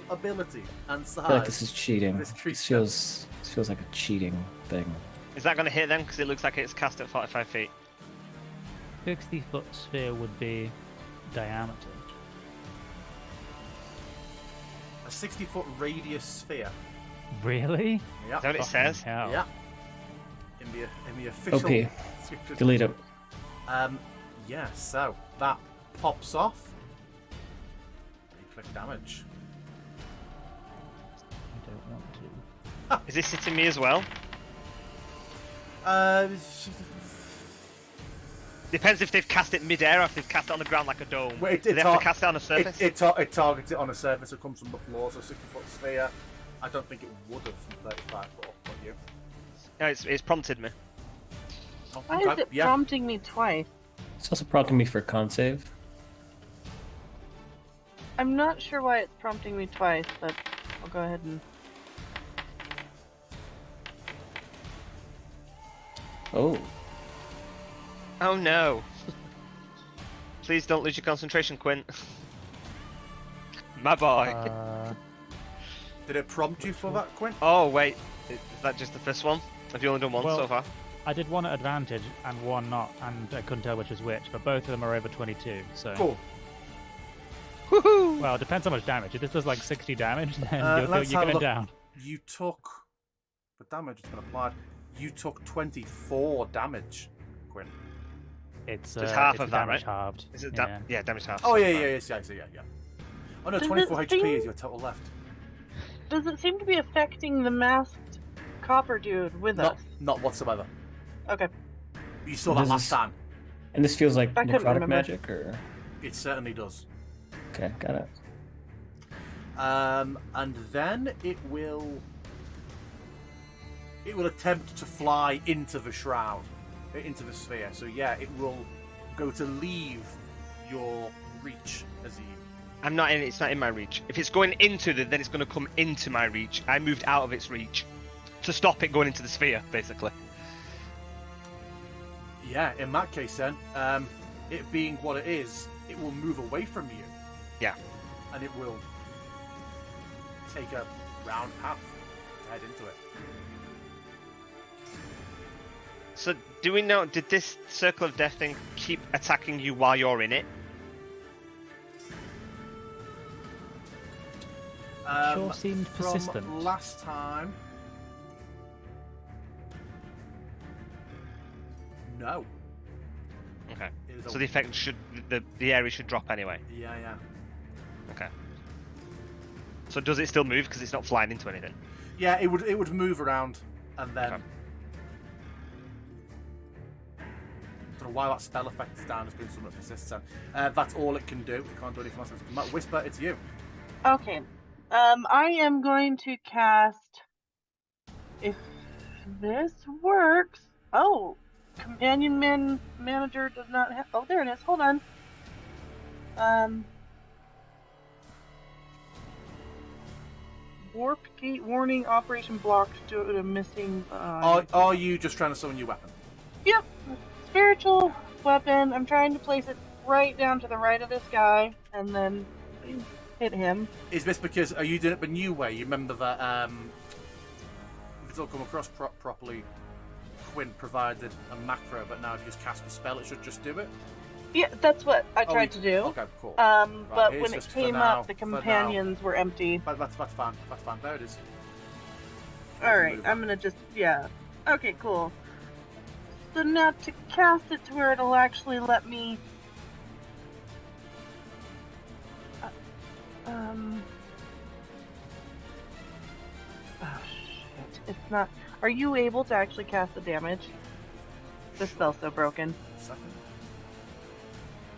ability and size. I feel like this is cheating. This This creature. feels like a cheating thing. Is that going to hit then? Because it looks like it's cast at 45 feet. 60-foot sphere would be diameter. A 60-foot radius sphere. Really? Yeah. Is that what it Fucking says? hell. Yeah. In the official. Okay. description. Delete it. Yeah. So that pops off. You click damage. I don't want to. Is this hitting me as well? Depends if they've cast it mid-air or if they've cast it on the ground like a dome. Well, Do they have to cast it on a surface? It targets it on a surface that comes from the floor, so 60-foot sphere. I don't think it would have from 35 foot up, would you? No, it's prompted me. Oh, Why is it yeah. prompting me twice? It's also prompting me for con save. I'm not sure why it's prompting me twice, but I'll go ahead and. Oh. Oh no. Please don't lose your concentration, Quint. My boy. Did it prompt you for that, Quinn? Oh wait, is that just the first one? Have you only done one Well- so far? I did one at advantage and one not, and I couldn't tell which was which, but both of them are over 22, so... Cool. Woohoo! Well, it depends how much damage. If this does like 60 damage, then Let's you're have a going look. down. You took the damage it's been applied. You took 24 damage, Quinn. It's, So it's half it's of the that, damage right? halved. Is it Yeah. damage half? Oh so yeah, fine. yeah. Oh no, Does 24 it HP seem- is your total left. Does it seem to be affecting the masked copper dude with us? Not whatsoever. Okay. You saw that Does last this- time. And this feels like I couldn't necrotic remember. magic, or It certainly does. okay, got it. And then it will attempt to fly into the shroud, into the sphere. So yeah, it will go to leave your reach, Azim. I'm not in. It's not in my reach. If it's going into then it's going to come into my reach. I moved out of its reach to stop it going into the sphere, basically. Yeah, in that case then, it being what it is, it will move away from you. Yeah. And it will take a round path to head into it. So, do we know? Did this circle of death thing keep attacking you while you're in it? Sure seemed from persistent. last time. No. Okay. It is So a- the effect should the area should drop anyway. Yeah. Okay. So does it still move because it's not flying into anything? Yeah, it would move around and then. Okay. Don't know why that spell effect is down. Has been something that persists. And that's all it can do. It can't do anything else. Whisper, it's you. Okay. I am going to cast. If this works. Oh, companion manager does not have. Oh, there it is. Hold on. Warp gate warning operation blocked due to missing. Are you just trying to summon your weapon? Yep. Spiritual weapon. I'm trying to place it right down to the right of this guy and then hit him. Is this because are you doing it the new way? You remember that if it's all come across properly, Quinn provided a macro, but now if you just cast the spell, it should just do it. Yeah, that's what I Oh, tried to do. Okay, cool. But here's when it just for came now- up, the for now. companions were empty. But that's fine. That's fine. There it is. All right, I'm gonna just Okay, cool. So now to cast it to where it'll actually let me. Oh shit! It's not. Are you able to actually cast the damage? This spell's so broken. Second.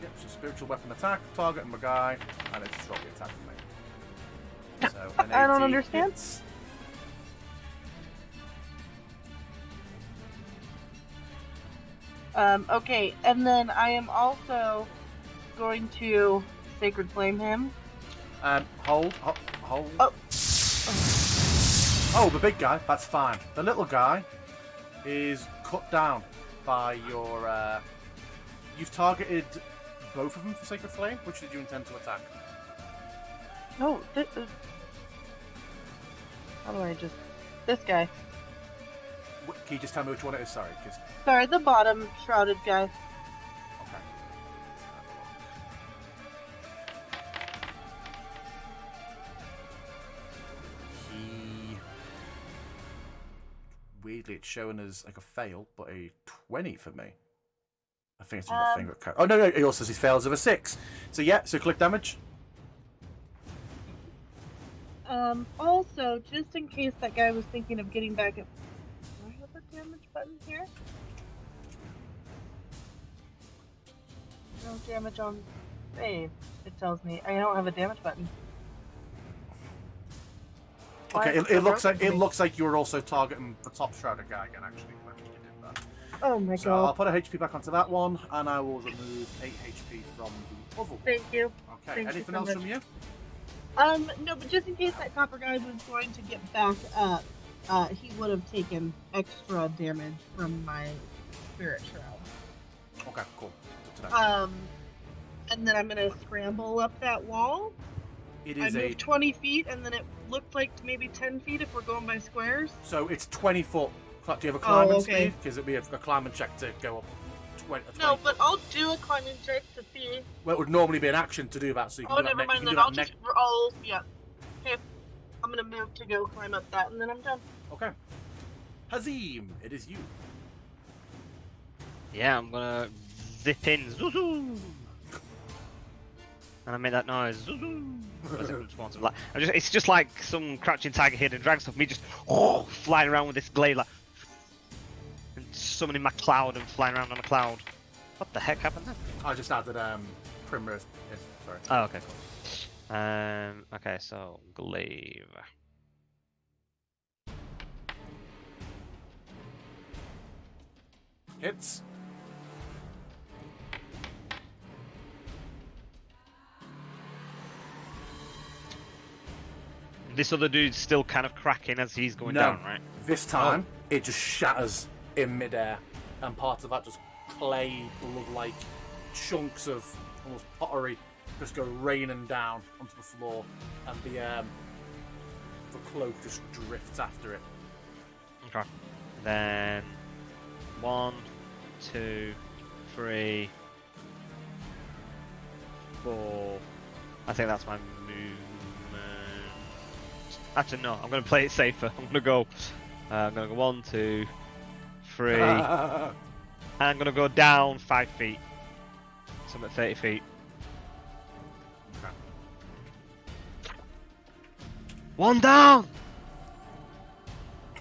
Yep, so spiritual weapon attack, targeting my guy, and it's a strong attack for me. So an I don't 18 understand. hits. Okay, and then I am also going to Sacred Flame him. Hold. Oh. Oh, the big guy, that's fine. The little guy is cut down by your. You've targeted both of them for Sacred Flame. Which did you intend to attack? No, how do I just... This guy. Can you just tell me which one it is? Sorry, 'cause- Sorry, the bottom shrouded guy. Okay. He weirdly it's showing as like a fail, but a 20 for me. I think it's my finger count. Oh no, he also says he fails of a 6. So yeah, so click damage. Also, just in case that guy was thinking of getting back at... Do I have a damage button here? No damage on save, it tells me. I don't have a damage button. Why Okay, is it looks broken like to me? it looks like you're also targeting the top shrouded guy again. Actually, when you did that. Oh my So I'll god. put a HP back onto that one, and I will remove 8 HP from the other one. Thank you. Okay, Thank you anything so else much. from you? No, but just in case that copper guy was going to get back up, he would have taken extra damage from my spirit shroud. Okay, cool. Good to know. And then I'm gonna scramble up that wall. It I is moved 20 feet, and then it looked like maybe 10 feet if we're going by squares. so it's 20 foot. Do you have a climbing okay. speed? Because it'd be a climbing check to go up 20. No, but I'll do a climbing check to see. Well, it would normally be an action to do that, so you can Oh, do that never mind you can then. do that I'll just yeah. Okay, I'm gonna move to go climb up that, and then I'm done. Okay. Hazim, it is you. Yeah, I'm gonna zip in. Zuzu! And I made that noise. Zuzu! As it responds, like, it's just like some crouching tiger, hidden dragon stuff. Me just flying around with this glade, like, and summoning my cloud and flying around on a cloud. What the heck happened there? I just added Primrose in. Sorry. Oh, okay, cool. Okay, so glaive. Hits. This other dude's still kind of cracking as he's going No. down, right? This time, it just shatters in midair, and parts of that just clay, blood-like chunks of almost pottery just go raining down onto the floor, and the cloak just drifts after it. Okay. Then 1, 2, 3, 4. I think that's my movement. Actually, no. I'm going to play it safer. I'm going to go. 1, 2, 3. And I'm going to go down 5 feet. So I'm at 30 feet. Okay. 1 down.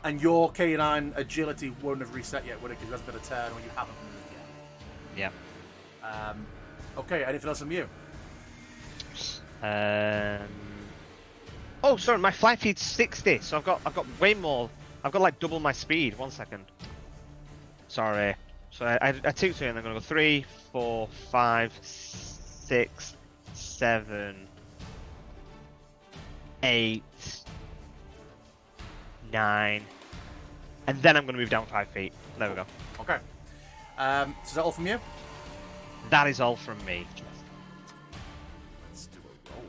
And your K9 agility won't have reset yet, would it? Because that's been a turn when you haven't moved yet. Yeah. Okay, anything else from you? Oh, sorry, my flight speed's 60, so I've got way more. I've got like double my speed. 1 second. Sorry. So I took 2, and I'm gonna go 3, 4, 5, 6, 7, 8, 9, and then I'm gonna move down 5 feet. There we go. Okay. So is that all from you? That is all from me. Let's do a roll.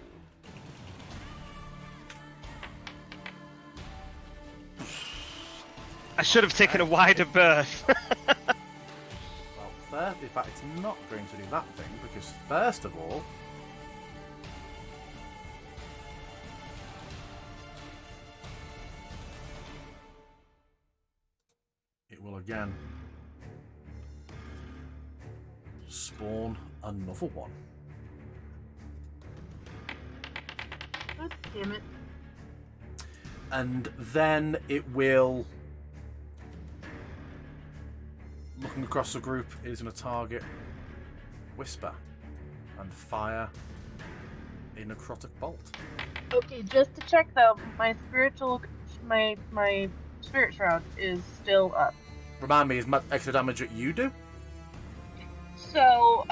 I should have taken a wider berth. Well, in fact, it's not going to do that thing because first of all, it will again spawn another one. God damn it. And then it will, looking across the group, is going to target Whisper and fire a necrotic bolt. Okay, just to check though, my spirit shroud is still up. Remind me, is much extra damage that you do? So,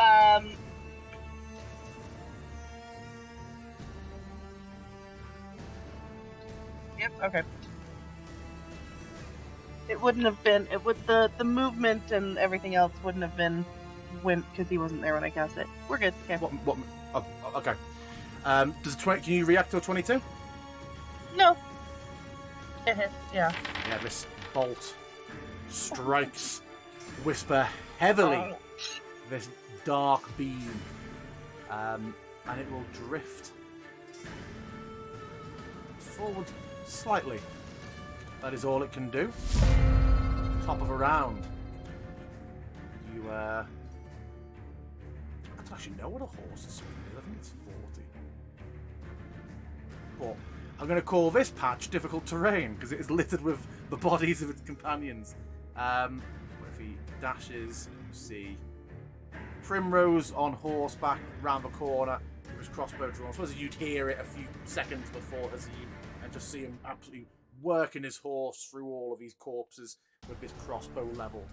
Yep, okay. It wouldn't have been, the movement and everything else wouldn't have been because he wasn't there when I cast it. We're good, okay. What, oh, okay. Does 20, can you react to a 22? No. It hits, yeah. Yeah, this bolt strikes Whisper heavily. Oh. This dark beam, and it will drift forward slightly. That is all it can do. Top of a round. You, I don't actually know what a horse's speed is. I think it's 40. But I'm going to call this patch difficult terrain because it is littered with the bodies of its companions. But if he dashes, you see Primrose on horseback round the corner with his crossbow drawn. I suppose you'd hear it a few seconds before Hazim and just see him absolutely working his horse through all of these corpses with his crossbow leveled,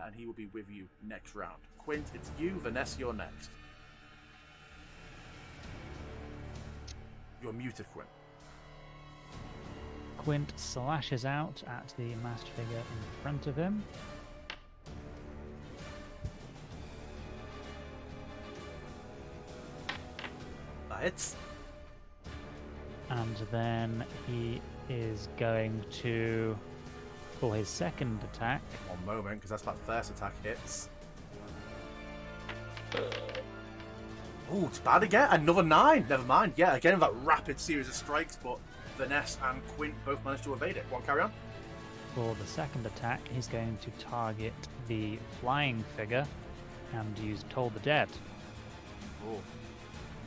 and he will be with you next round. Quint, it's you. Vanessa, you're next. You're muted, Quint. Quint slashes out at the masked figure in front of him. That hits. And then he is going to, for his second attack. One moment, because that's that first attack hits. Oh, it's bad again. Another 9. Never mind. Yeah, again, that rapid series of strikes, but Vanessa and Quint both managed to evade it. Go on, carry on. For the second attack, he's going to target the flying figure and use Toll the Dead. Oh.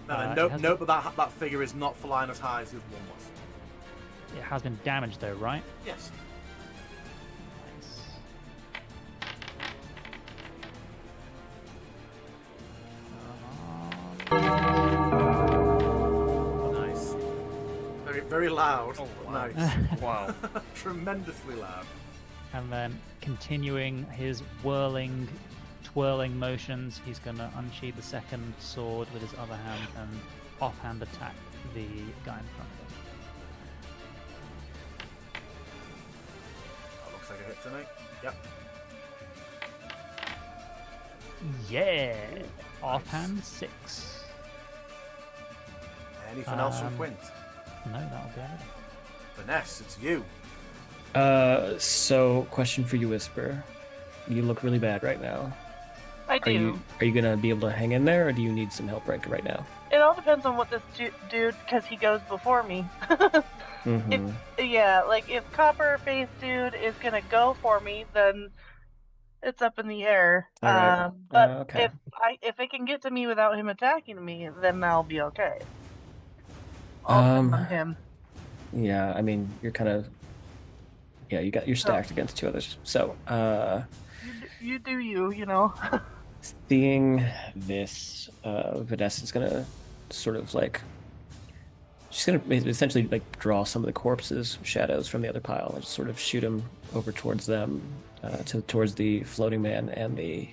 Note has- that that figure is not flying as high as the other one was. It has been damaged though, right? Yes. Nice. Very, very loud. Oh, but wow. Nice. Wow. Tremendously loud. And then continuing his whirling, twirling motions, he's going to unsheath the second sword with his other hand and offhand attack the guy in front of him. That looks like a hit to me. Yep. Yeah! Offhand 6. Anything else from Quint? No, that'll be it. Vanessa, it's you. So question for you, Whisper. You look really bad right now. I do. Are you gonna be able to hang in there, or do you need some help right now? It all depends on what this dude, because he goes before me. Mm-hmm. Yeah, like if Copper Face Dude is gonna go for me, then it's up in the air. All right. But Okay. if it can get to me without him attacking me, then I'll be okay. I'll depend on him. Yeah, I mean, you're kind of. Yeah, you're stacked against two others. So, You do you know. seeing this, Vanessa's gonna sort of like. She's gonna essentially like draw some of the corpses, shadows from the other pile, and sort of shoot them over towards them, towards the floating man and the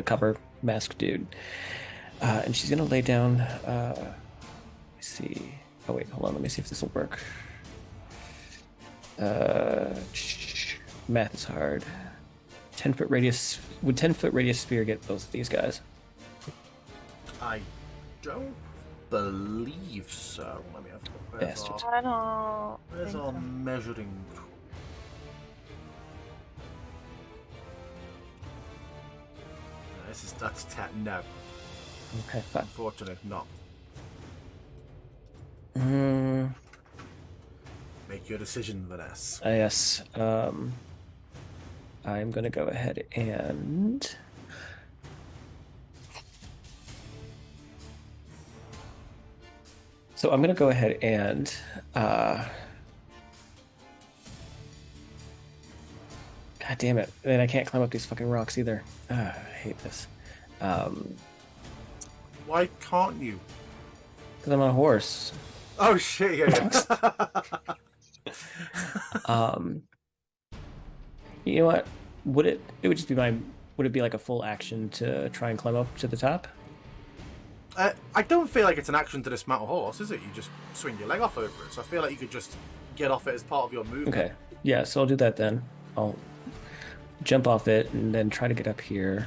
copper masked dude. And she's gonna lay down. Let me see. Oh wait, hold on. Let me see if this will work. Math is hard. 10-foot radius. Would 10-foot radius sphere get both of these guys? I don't believe so. Let me have a look. Bastards. I don't. Where's think our so. measuring tool? That's 10. No, Okay, fine. unfortunately not. Make your decision, Vanessa. Yes. I'm gonna go ahead and so I'm gonna go ahead and God damn it. Then I can't climb up these fucking rocks either. I hate this. Why can't you? Because I'm on a horse. Oh shit! Yeah. You know what? Would it just be would it be like a full action to try and climb up to the top? I don't feel like it's an action to dismount a horse, is it? You just swing your leg off over it. So I feel like you could just get off it as part of your movement. Okay. Yeah, so I'll do that then. I'll jump off it and then try to get up here.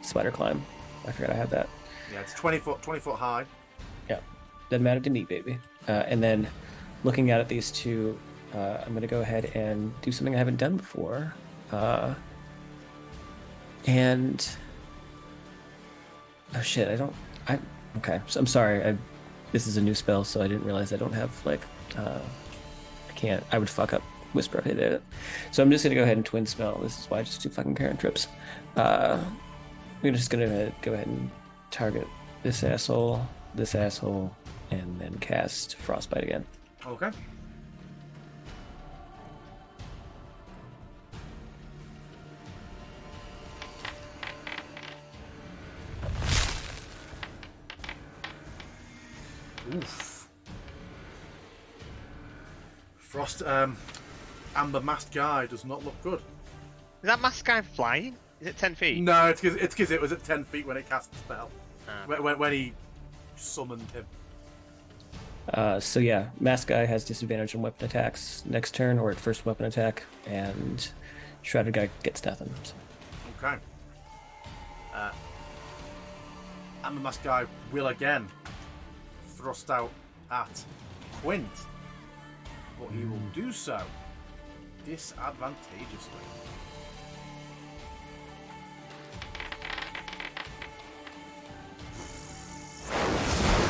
Spider climb. I forgot I had that. Yeah, it's 20 foot high. Yeah. Doesn't matter to me, baby. And then looking at these two, I'm going to go ahead and do something I haven't done before. And oh shit, okay. So I'm sorry. This is a new spell, so I didn't realize I don't have like I would fuck up Whisper if I did it. So I'm just gonna go ahead and twin spell. This is why I just do fucking cantrips. We're just gonna go ahead and target this asshole, and then cast Frostbite again. Okay. Oof. Frost, and the masked guy does not look good. Is that masked guy flying? Is it 10 feet? No, it's because it was at 10 feet when it cast the spell. Ah. When he summoned him. So yeah, masked guy has disadvantage on weapon attacks next turn or at first weapon attack, and shrouded guy gets nothing. So. Okay. And the masked guy will again thrust out at Quint, but he will do so disadvantageously.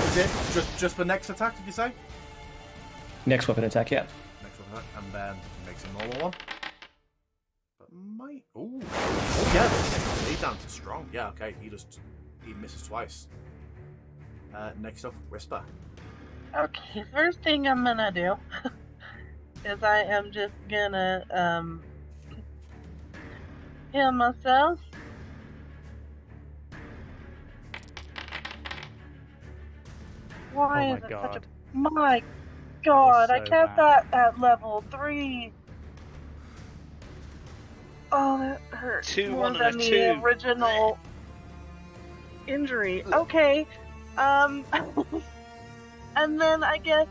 Is it just the next attack? Did you say? Next weapon attack, yeah. Next weapon attack, and then he makes a normal one. But might. Ooh. Oh yeah, he down to strong. Yeah, okay. He misses twice. Next up, Whisper. Okay, first thing I'm gonna do is I am just gonna heal myself. Why Oh is my it such god. a... My god, I so cast bad. that at level 3. Oh, that hurt Two, more one, than and a the two. original injury. Okay, and then I guess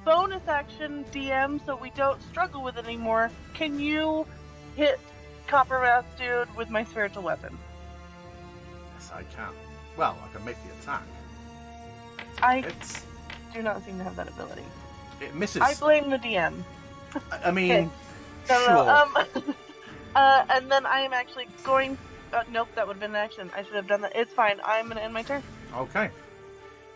bonus action DM, so we don't struggle with it anymore. Can you hit Copper Mouth Dude with my spiritual weapon? Yes, I can. Well, I can make the attack. I It's, do not seem to have that ability. it misses. I blame the DM. I mean, Okay. sure. No, and then I am actually going. Nope, that would have been an action. I should have done that. It's fine. I'm gonna end my turn. Okay.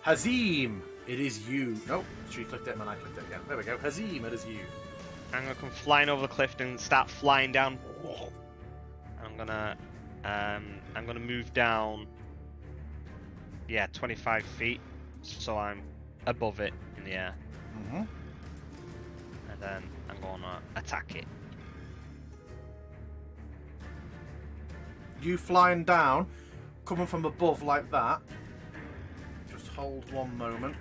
Hazim, it is you. Nope, she clicked it and then I clicked it again. There we go. Hazim, it is you. I'm gonna come flying over the cliff and start flying down. I'm gonna move down. Yeah, 25 feet, so I'm above it in the air, Mm-hmm. and then I'm gonna attack it. You flying down, coming from above like that. Just hold one moment.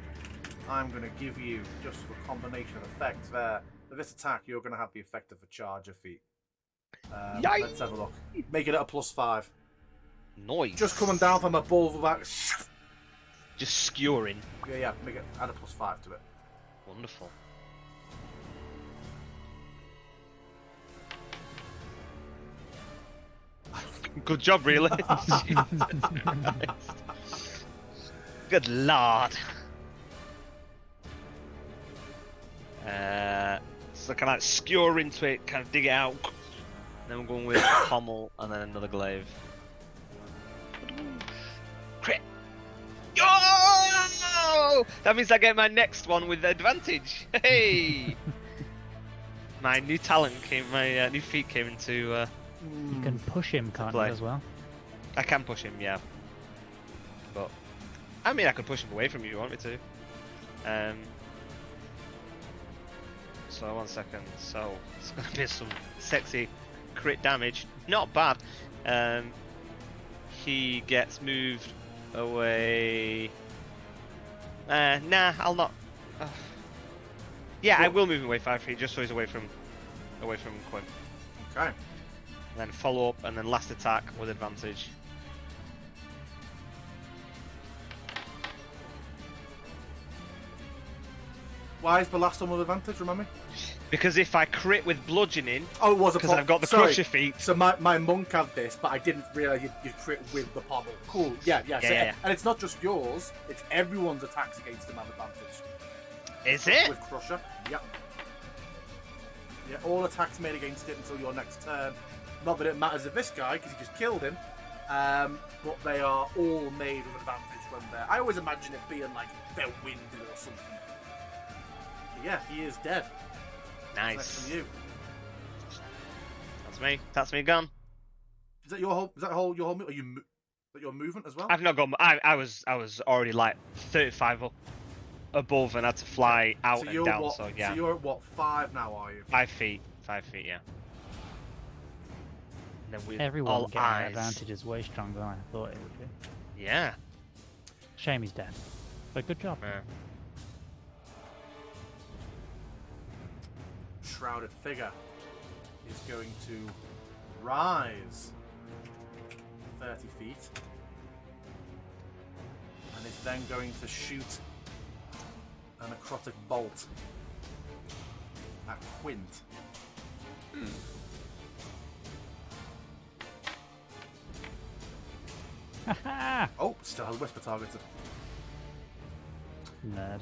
I'm going to give you just a combination of effects there. For this attack, you're going to have the effect of a charger feat. Yikes. Let's have a look. Make it at a +5. Noise. Just coming down from above, that. Just skewering. Yeah, make it add a +5 to it. Wonderful. Good job, really. Good lord. So kind of like skewer into it, kind of dig it out. Then we're going with pommel and then another glaive. Crit. Oh! That means I get my next one with advantage. Hey! My new talent came, my new feat came into. You can push him, can't you, play. as well? I can push him, yeah. But I mean, I could push him away from you if you want me to. So 1 second. So it's gonna be some sexy crit damage. Not bad. He gets moved away. Nah, I'll not. Yeah, I will move him away 5 feet just so he's away from Quinn. Okay. And then follow up, and then last attack with advantage. Why is the last one with advantage? Remind me. Because if I crit with bludgeoning, Oh, it was a because pommel. I've got the Sorry. crusher feat. So my monk had this, but I didn't realise you crit with the pommel. Cool. Yeah. So, Yeah. And it's not just yours; it's everyone's attacks against him have advantage. Is it? With crusher. Yep. Yeah. All attacks made against it until your next turn. Not that it matters if this guy, because he just killed him. But they are all made with advantage when they're. I always imagine it being like they're winded or something. But yeah, he is dead. Nice. Next from you. That's me gone. Is that your whole? Is that whole your whole? Are you? That your movement as well? I've not gone. I was already like 35 up above and had to fly out So and you're down. what? So yeah, So you're at what? 5 now, are you? 5 feet. 5 feet. Yeah. And then with Everyone all getting eyes. an advantage is way stronger than I thought it would be. Yeah. Shame he's dead. But good job. Yeah. Shrouded figure is going to rise 30 feet and is then going to shoot a necrotic bolt at Quint. Haha! Oh, still has whisper targeted. Nerd.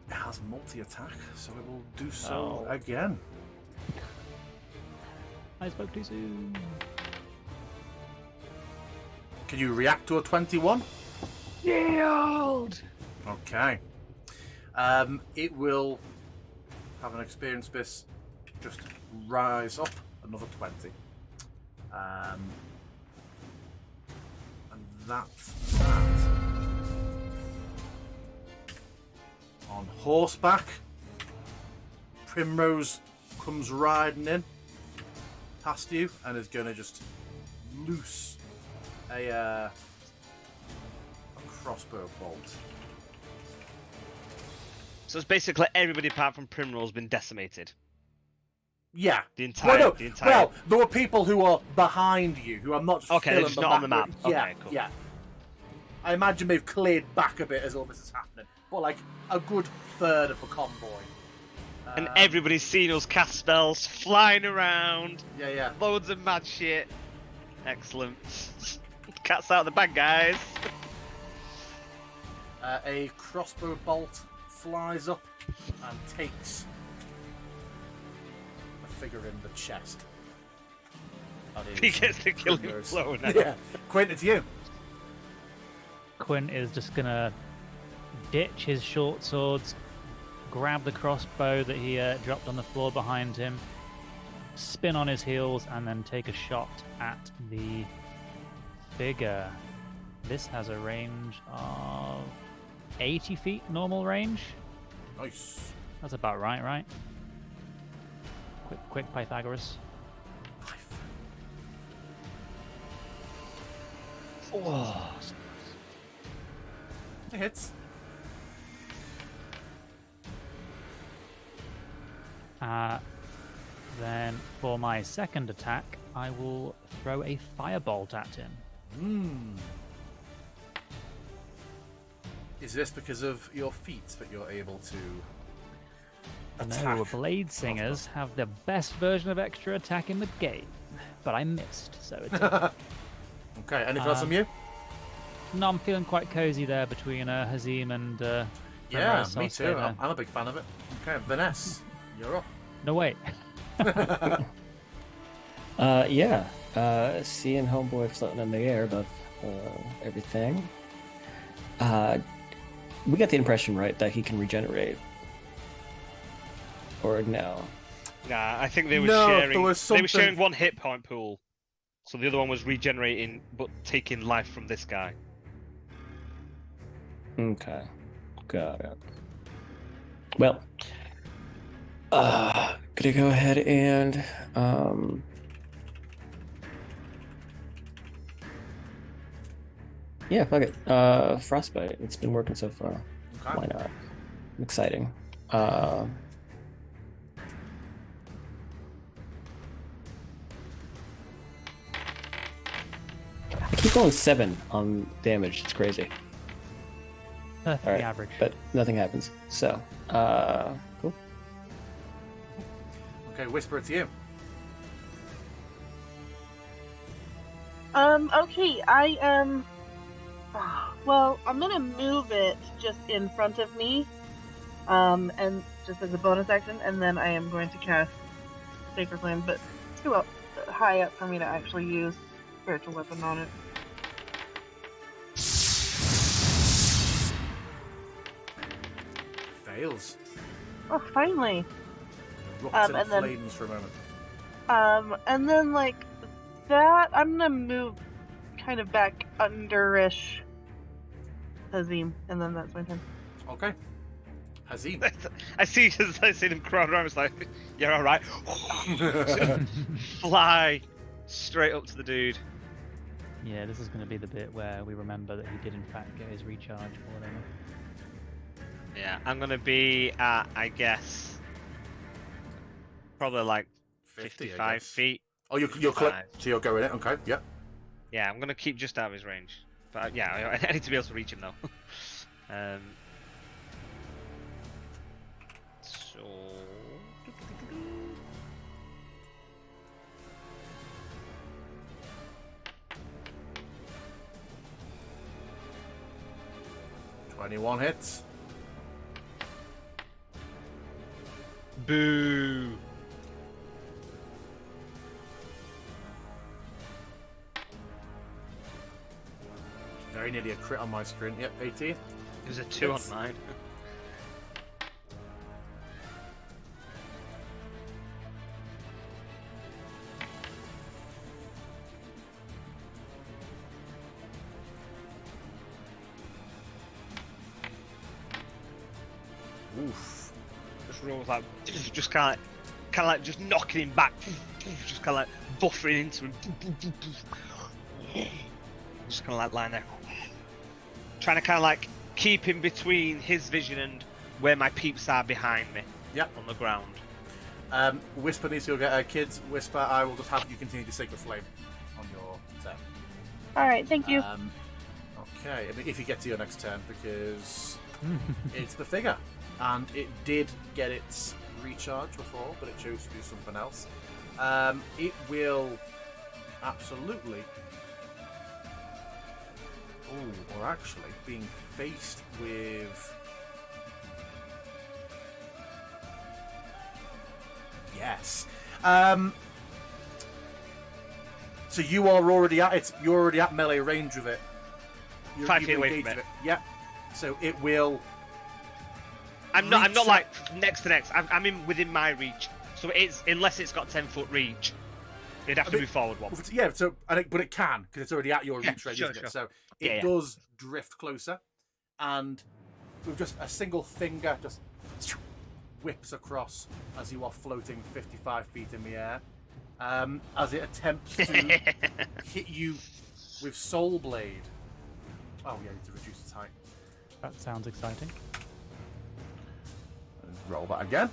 It has multi-attack, so it will do so Oh. again. I spoke too soon. Can you react to a 21? Yield! Okay. It will have an experience base just rise up another 20. And that's that. On horseback, Primrose comes riding in past you and is going to just loose a crossbow bolt. So it's basically everybody apart from Primrose been decimated. Yeah. The entire. Well, no. The entire. Well, there were people who are behind you who I'm not just Okay, they're filling just the not on the map. Yeah, Okay, cool. yeah. I imagine they've cleared back a bit as all this is happening, but like a good third of the convoy. And everybody's seen us cast spells, flying around, Yeah. loads of mad shit. Excellent. Cat's out of the bag, guys. A crossbow bolt flies up and takes the figure in the chest. That is He gets the killing Primrose. blow now. Yeah. Quint, it's you. Quinn is just gonna ditch his short swords, grab the crossbow that he dropped on the floor behind him, spin on his heels, and then take a shot at the figure. This has a range of 80 feet normal range. Nice. That's about right? Quick Pythagoras. Oh, It hits. Then for my second attack, I will throw a firebolt at him. Is this because of your feet that you're able to attack? No, Blade Singers have the best version of extra attack in the game, but I missed, so it's okay. Okay, anything else from you? No, I'm feeling quite cozy there between Hazim and Yeah, Primrose, so me I'll stay too. there. I'm a big fan of it. Okay, Vanessa, you're up. No, wait. Seeing Homeboy floating in the air above everything. We got the impression, right, that he can regenerate. Or no? Nah, I think they were No, sharing. there was They were sharing something- one hit point pool, so the other one was regenerating, but taking life from this guy. Okay. Got it. Well, gonna go ahead and yeah, fuck it. Frostbite. It's been working so far. Okay. Why not? Exciting. I keep going 7 on damage. It's crazy. Perfectly All right, average. but nothing happens. So, cool. Okay, Whisper, it's you. Okay, well, I'm gonna move it just in front of me, and just as a bonus action, and then I am going to cast Sacred Flame, but it's too high up for me to actually use Spiritual Weapon on it. Fails. Oh, finally! Erupts in and then- flames for a moment. And then, like, that, I'm gonna move kind of back under-ish Hazim, and then that's my turn. Okay. Hazim. I see them crowd around. It's like, you're all right. Fly straight up to the dude. Yeah, this is going to be the bit where we remember that he did in fact get his recharge or whatever. Yeah, I'm gonna be at, I guess, probably like 50, I 55 guess. feet. Oh, you're 55. so you'll go in it. Okay. Yep. Yeah, I'm gonna keep just out of his range. But yeah, I need to be able to reach him though. So. 21 hits. Boo! Very nearly a crit on my screen. Yep, 18. It was a 2 on Hits. mine. Oof. Just rolls like, just kind of like just knocking him back, just kind of like buffering into him. Just kind of like lying there, trying to kind of like keep him between his vision and where my peeps are behind me. Yep. On the ground. Whisper needs to go get her kids. Whisper, I will just have you continue to Sacred Flame on your turn. Alright, thank you. Okay, I mean, if you get to your next turn, because it's the figure. And it did get its recharge before, but it chose to do something else. It will absolutely... Oh, or actually, being faced with... Yes. So you are already at it. You're already at melee range with it. 5 feet you've away from engaged it. with Yep. So it will... I'm not reach like next to next. I'm in within my reach. So it's unless it's got 10-foot reach, it'd have to move forward one. Yeah, so but it can because it's already at your reach range, sure, isn't sure. it? So it Yeah. does drift closer, and with just a single finger, just whips across as you are floating 55 feet in the air, as it attempts to hit you with Soul Blade. Oh yeah, I need to reduce its height. That sounds exciting. Roll that again.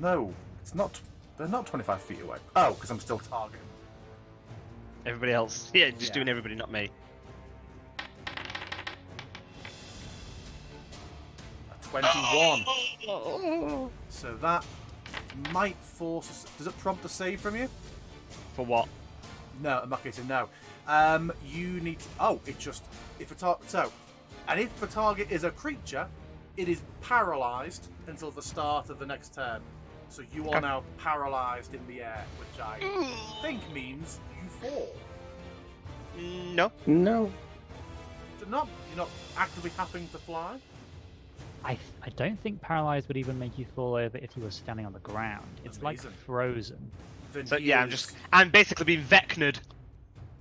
No, it's not. They're not 25 feet away. Oh, because I'm still targeting. Everybody else, yeah, just Yeah. doing everybody, not me. A 21. So that might force us. Does it prompt a save from you? For what? No, in that case, no. You need to, it just if a target and if the target is a creature, it is paralyzed until the start of the next turn. So you are now paralyzed in the air, which I think means you fall. No. No. So you're not actively having to fly. I don't think paralyzed would even make you fall over if you were standing on the ground. It's Amazing. like frozen. Then So he yeah, is- I'm basically being vecned.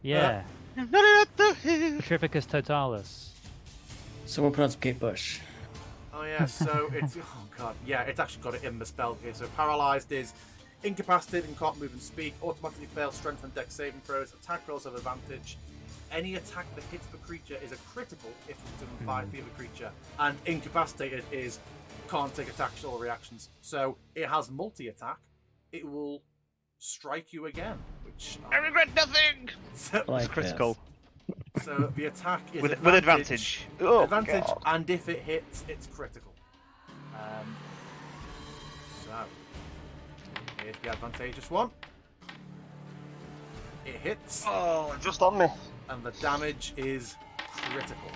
Yeah. Oh Petrificus totalis. Someone pronounce Kate Bush. Oh yeah, so it's oh god, yeah, it's actually got it in the spell here. So paralyzed is incapacitated and can't move and speak. Automatically fails strength and dex saving throws. Attack rolls have advantage. Any attack that hits the creature is a critical if it's within 5 feet of the creature. And incapacitated is can't take attacks or reactions. So it has multi-attack. It will strike you again, which I regret nothing. so, Like It's critical so the attack is with advantage. Oh, advantage, God. and if it hits, it's critical. So here's the advantageous one. It hits, Oh, just on me. and the damage is critical.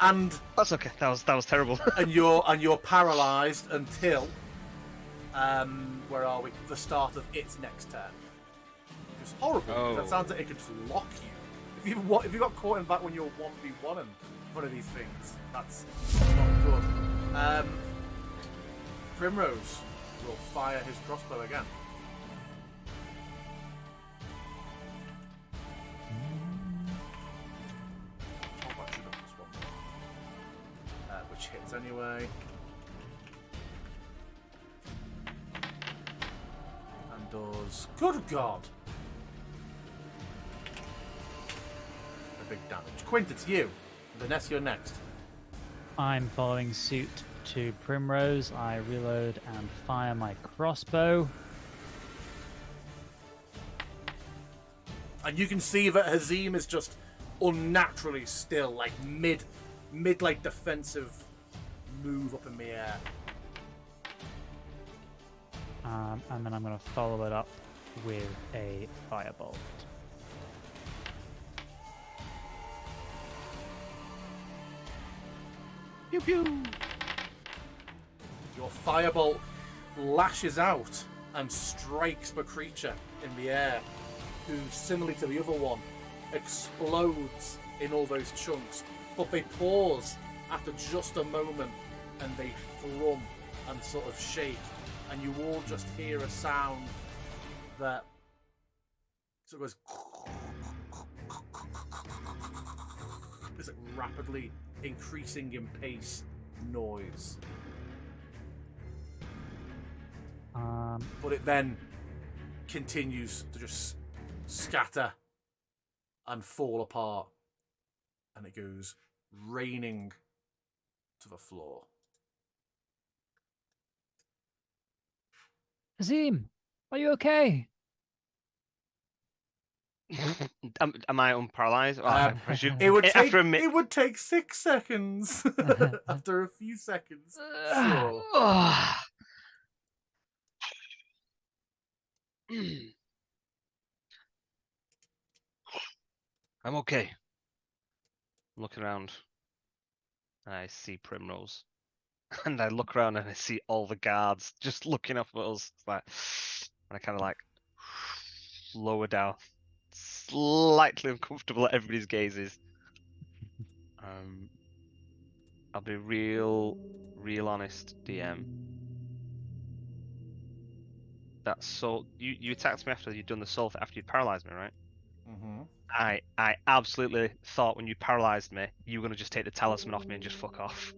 And That's okay. That was terrible. and you're paralyzed until where are we? The start of its next turn. Which is horrible. Because that Oh. sounds like it could just lock you. If you got caught in that when you're 1v1 and one of these things, that's not good. Primrose will fire his crossbow again. Oh, I should have this one. Which hits anyway. And does good God! A big damage. Quint, it's you. Vanessa, you're next. I'm following suit to Primrose. I reload and fire my crossbow. And you can see that Hazim is just unnaturally still, like mid like defensive move up in the air. And then I'm going to follow it up with a firebolt. Pew pew. Your firebolt lashes out and strikes the creature in the air, who, similarly to the other one, explodes in all those chunks. But they pause after just a moment, and they thrum and sort of shake, and you all just hear a sound that sort of goes. This like rapidly increasing in pace noise. But it then continues to just scatter and fall apart, and it goes raining to the floor. Azim, are you okay? Am I unparalyzed? Well, I presume It would take after a minute. it would take 6 seconds. After a few seconds, sure. I'm okay. I'm looking around. And I see Primrose. And I look around and I see all the guards just looking up at us. It's like, and I kind of like lower down, slightly uncomfortable at everybody's gazes. I'll be real honest, DM. That soul, you attacked me after you'd done the soul after you paralyzed me, right? Mm-hmm. I absolutely thought when you paralyzed me, you were gonna just take the talisman off me and just fuck off.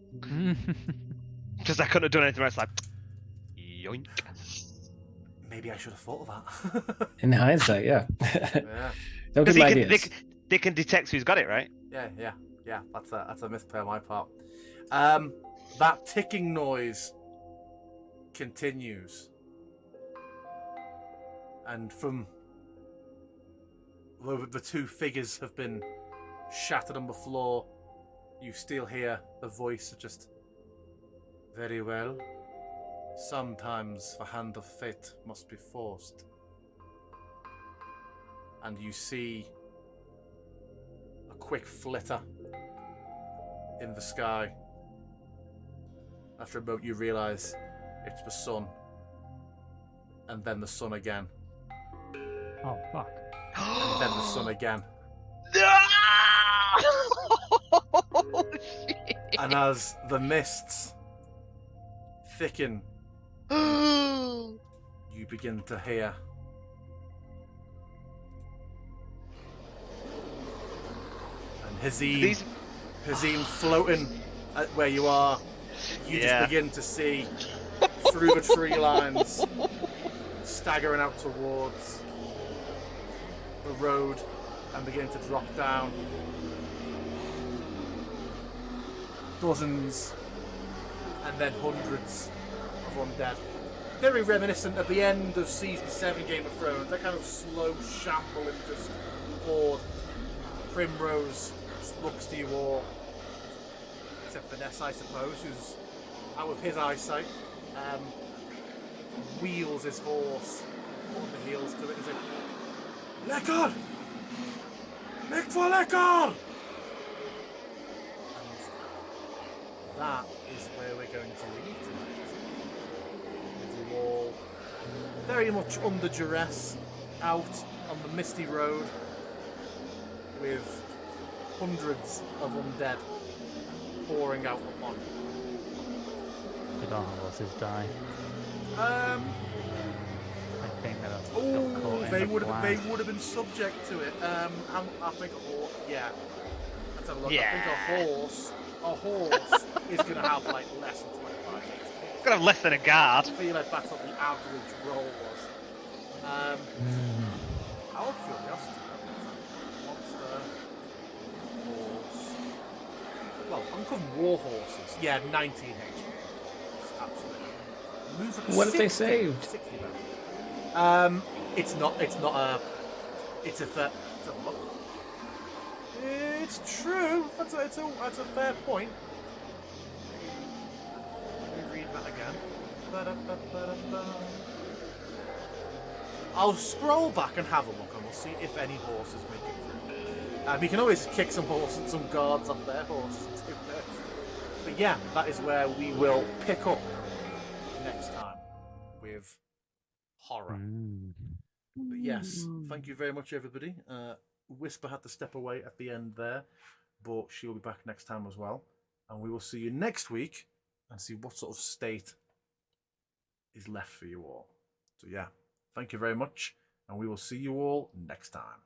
Because I couldn't have done anything else. Like, yoink. Maybe I should have thought of that. In hindsight, yeah. Yeah. Don't give Because them ideas. they can detect who's got it, right? Yeah. That's a misplay on my part. That ticking noise continues, and from though the two figures have been shattered on the floor, you still hear the voice of just very well. Sometimes the hand of fate must be forced. And you see a quick flitter in the sky. After a moment, you realise it's the sun, and then the sun again. Oh, fuck. and then the sun again. No! Shit. And as the mists thicken, you begin to hear and Hazim floating at where you are. You just begin to see through the tree lines, staggering out towards the road and begin to drop down. Dozens and then hundreds of undead. Very reminiscent of the end of Season 7 Game of Thrones. That kind of slow shamble and just horde. Primrose just looks to you all. Except for Ness, I suppose, who's out of his eyesight. Wheels his horse on the heels to it. He's like, Lekard! Make for Lekard! And that is where we're going to leave tonight. With you all very much under duress, out on the misty road, with hundreds of undead pouring out upon you. Did our horses die? Um, I think they got oh, caught in they the would blast. have been subject to it. I think a horse. Yeah. Let's have a look. Yeah. I think a horse is going to have like less than 25 hits. Gonna have less than a guard. I feel like that's what the average roll was. Out of curiosity, monster, horse. Well, I'm covering war horses. Yeah, 19 HP. Absolutely. Move up to What if they 60, saved? 60 it's not a. It's a fair. Let's have a look. It's true. That's a fair point. Let me read that again. Ba-da-ba-ba-da-ba. I'll scroll back and have a look, and we'll see if any horses make it through. You can always kick some horses and some guards off their horses too. But yeah, that is where we will pick up next time with horror. But yes, thank you very much, everybody. Whisper had to step away at the end there, but she will be back next time as well. And we will see you next week and see what sort of state is left for you all. So yeah, thank you very much, and we will see you all next time.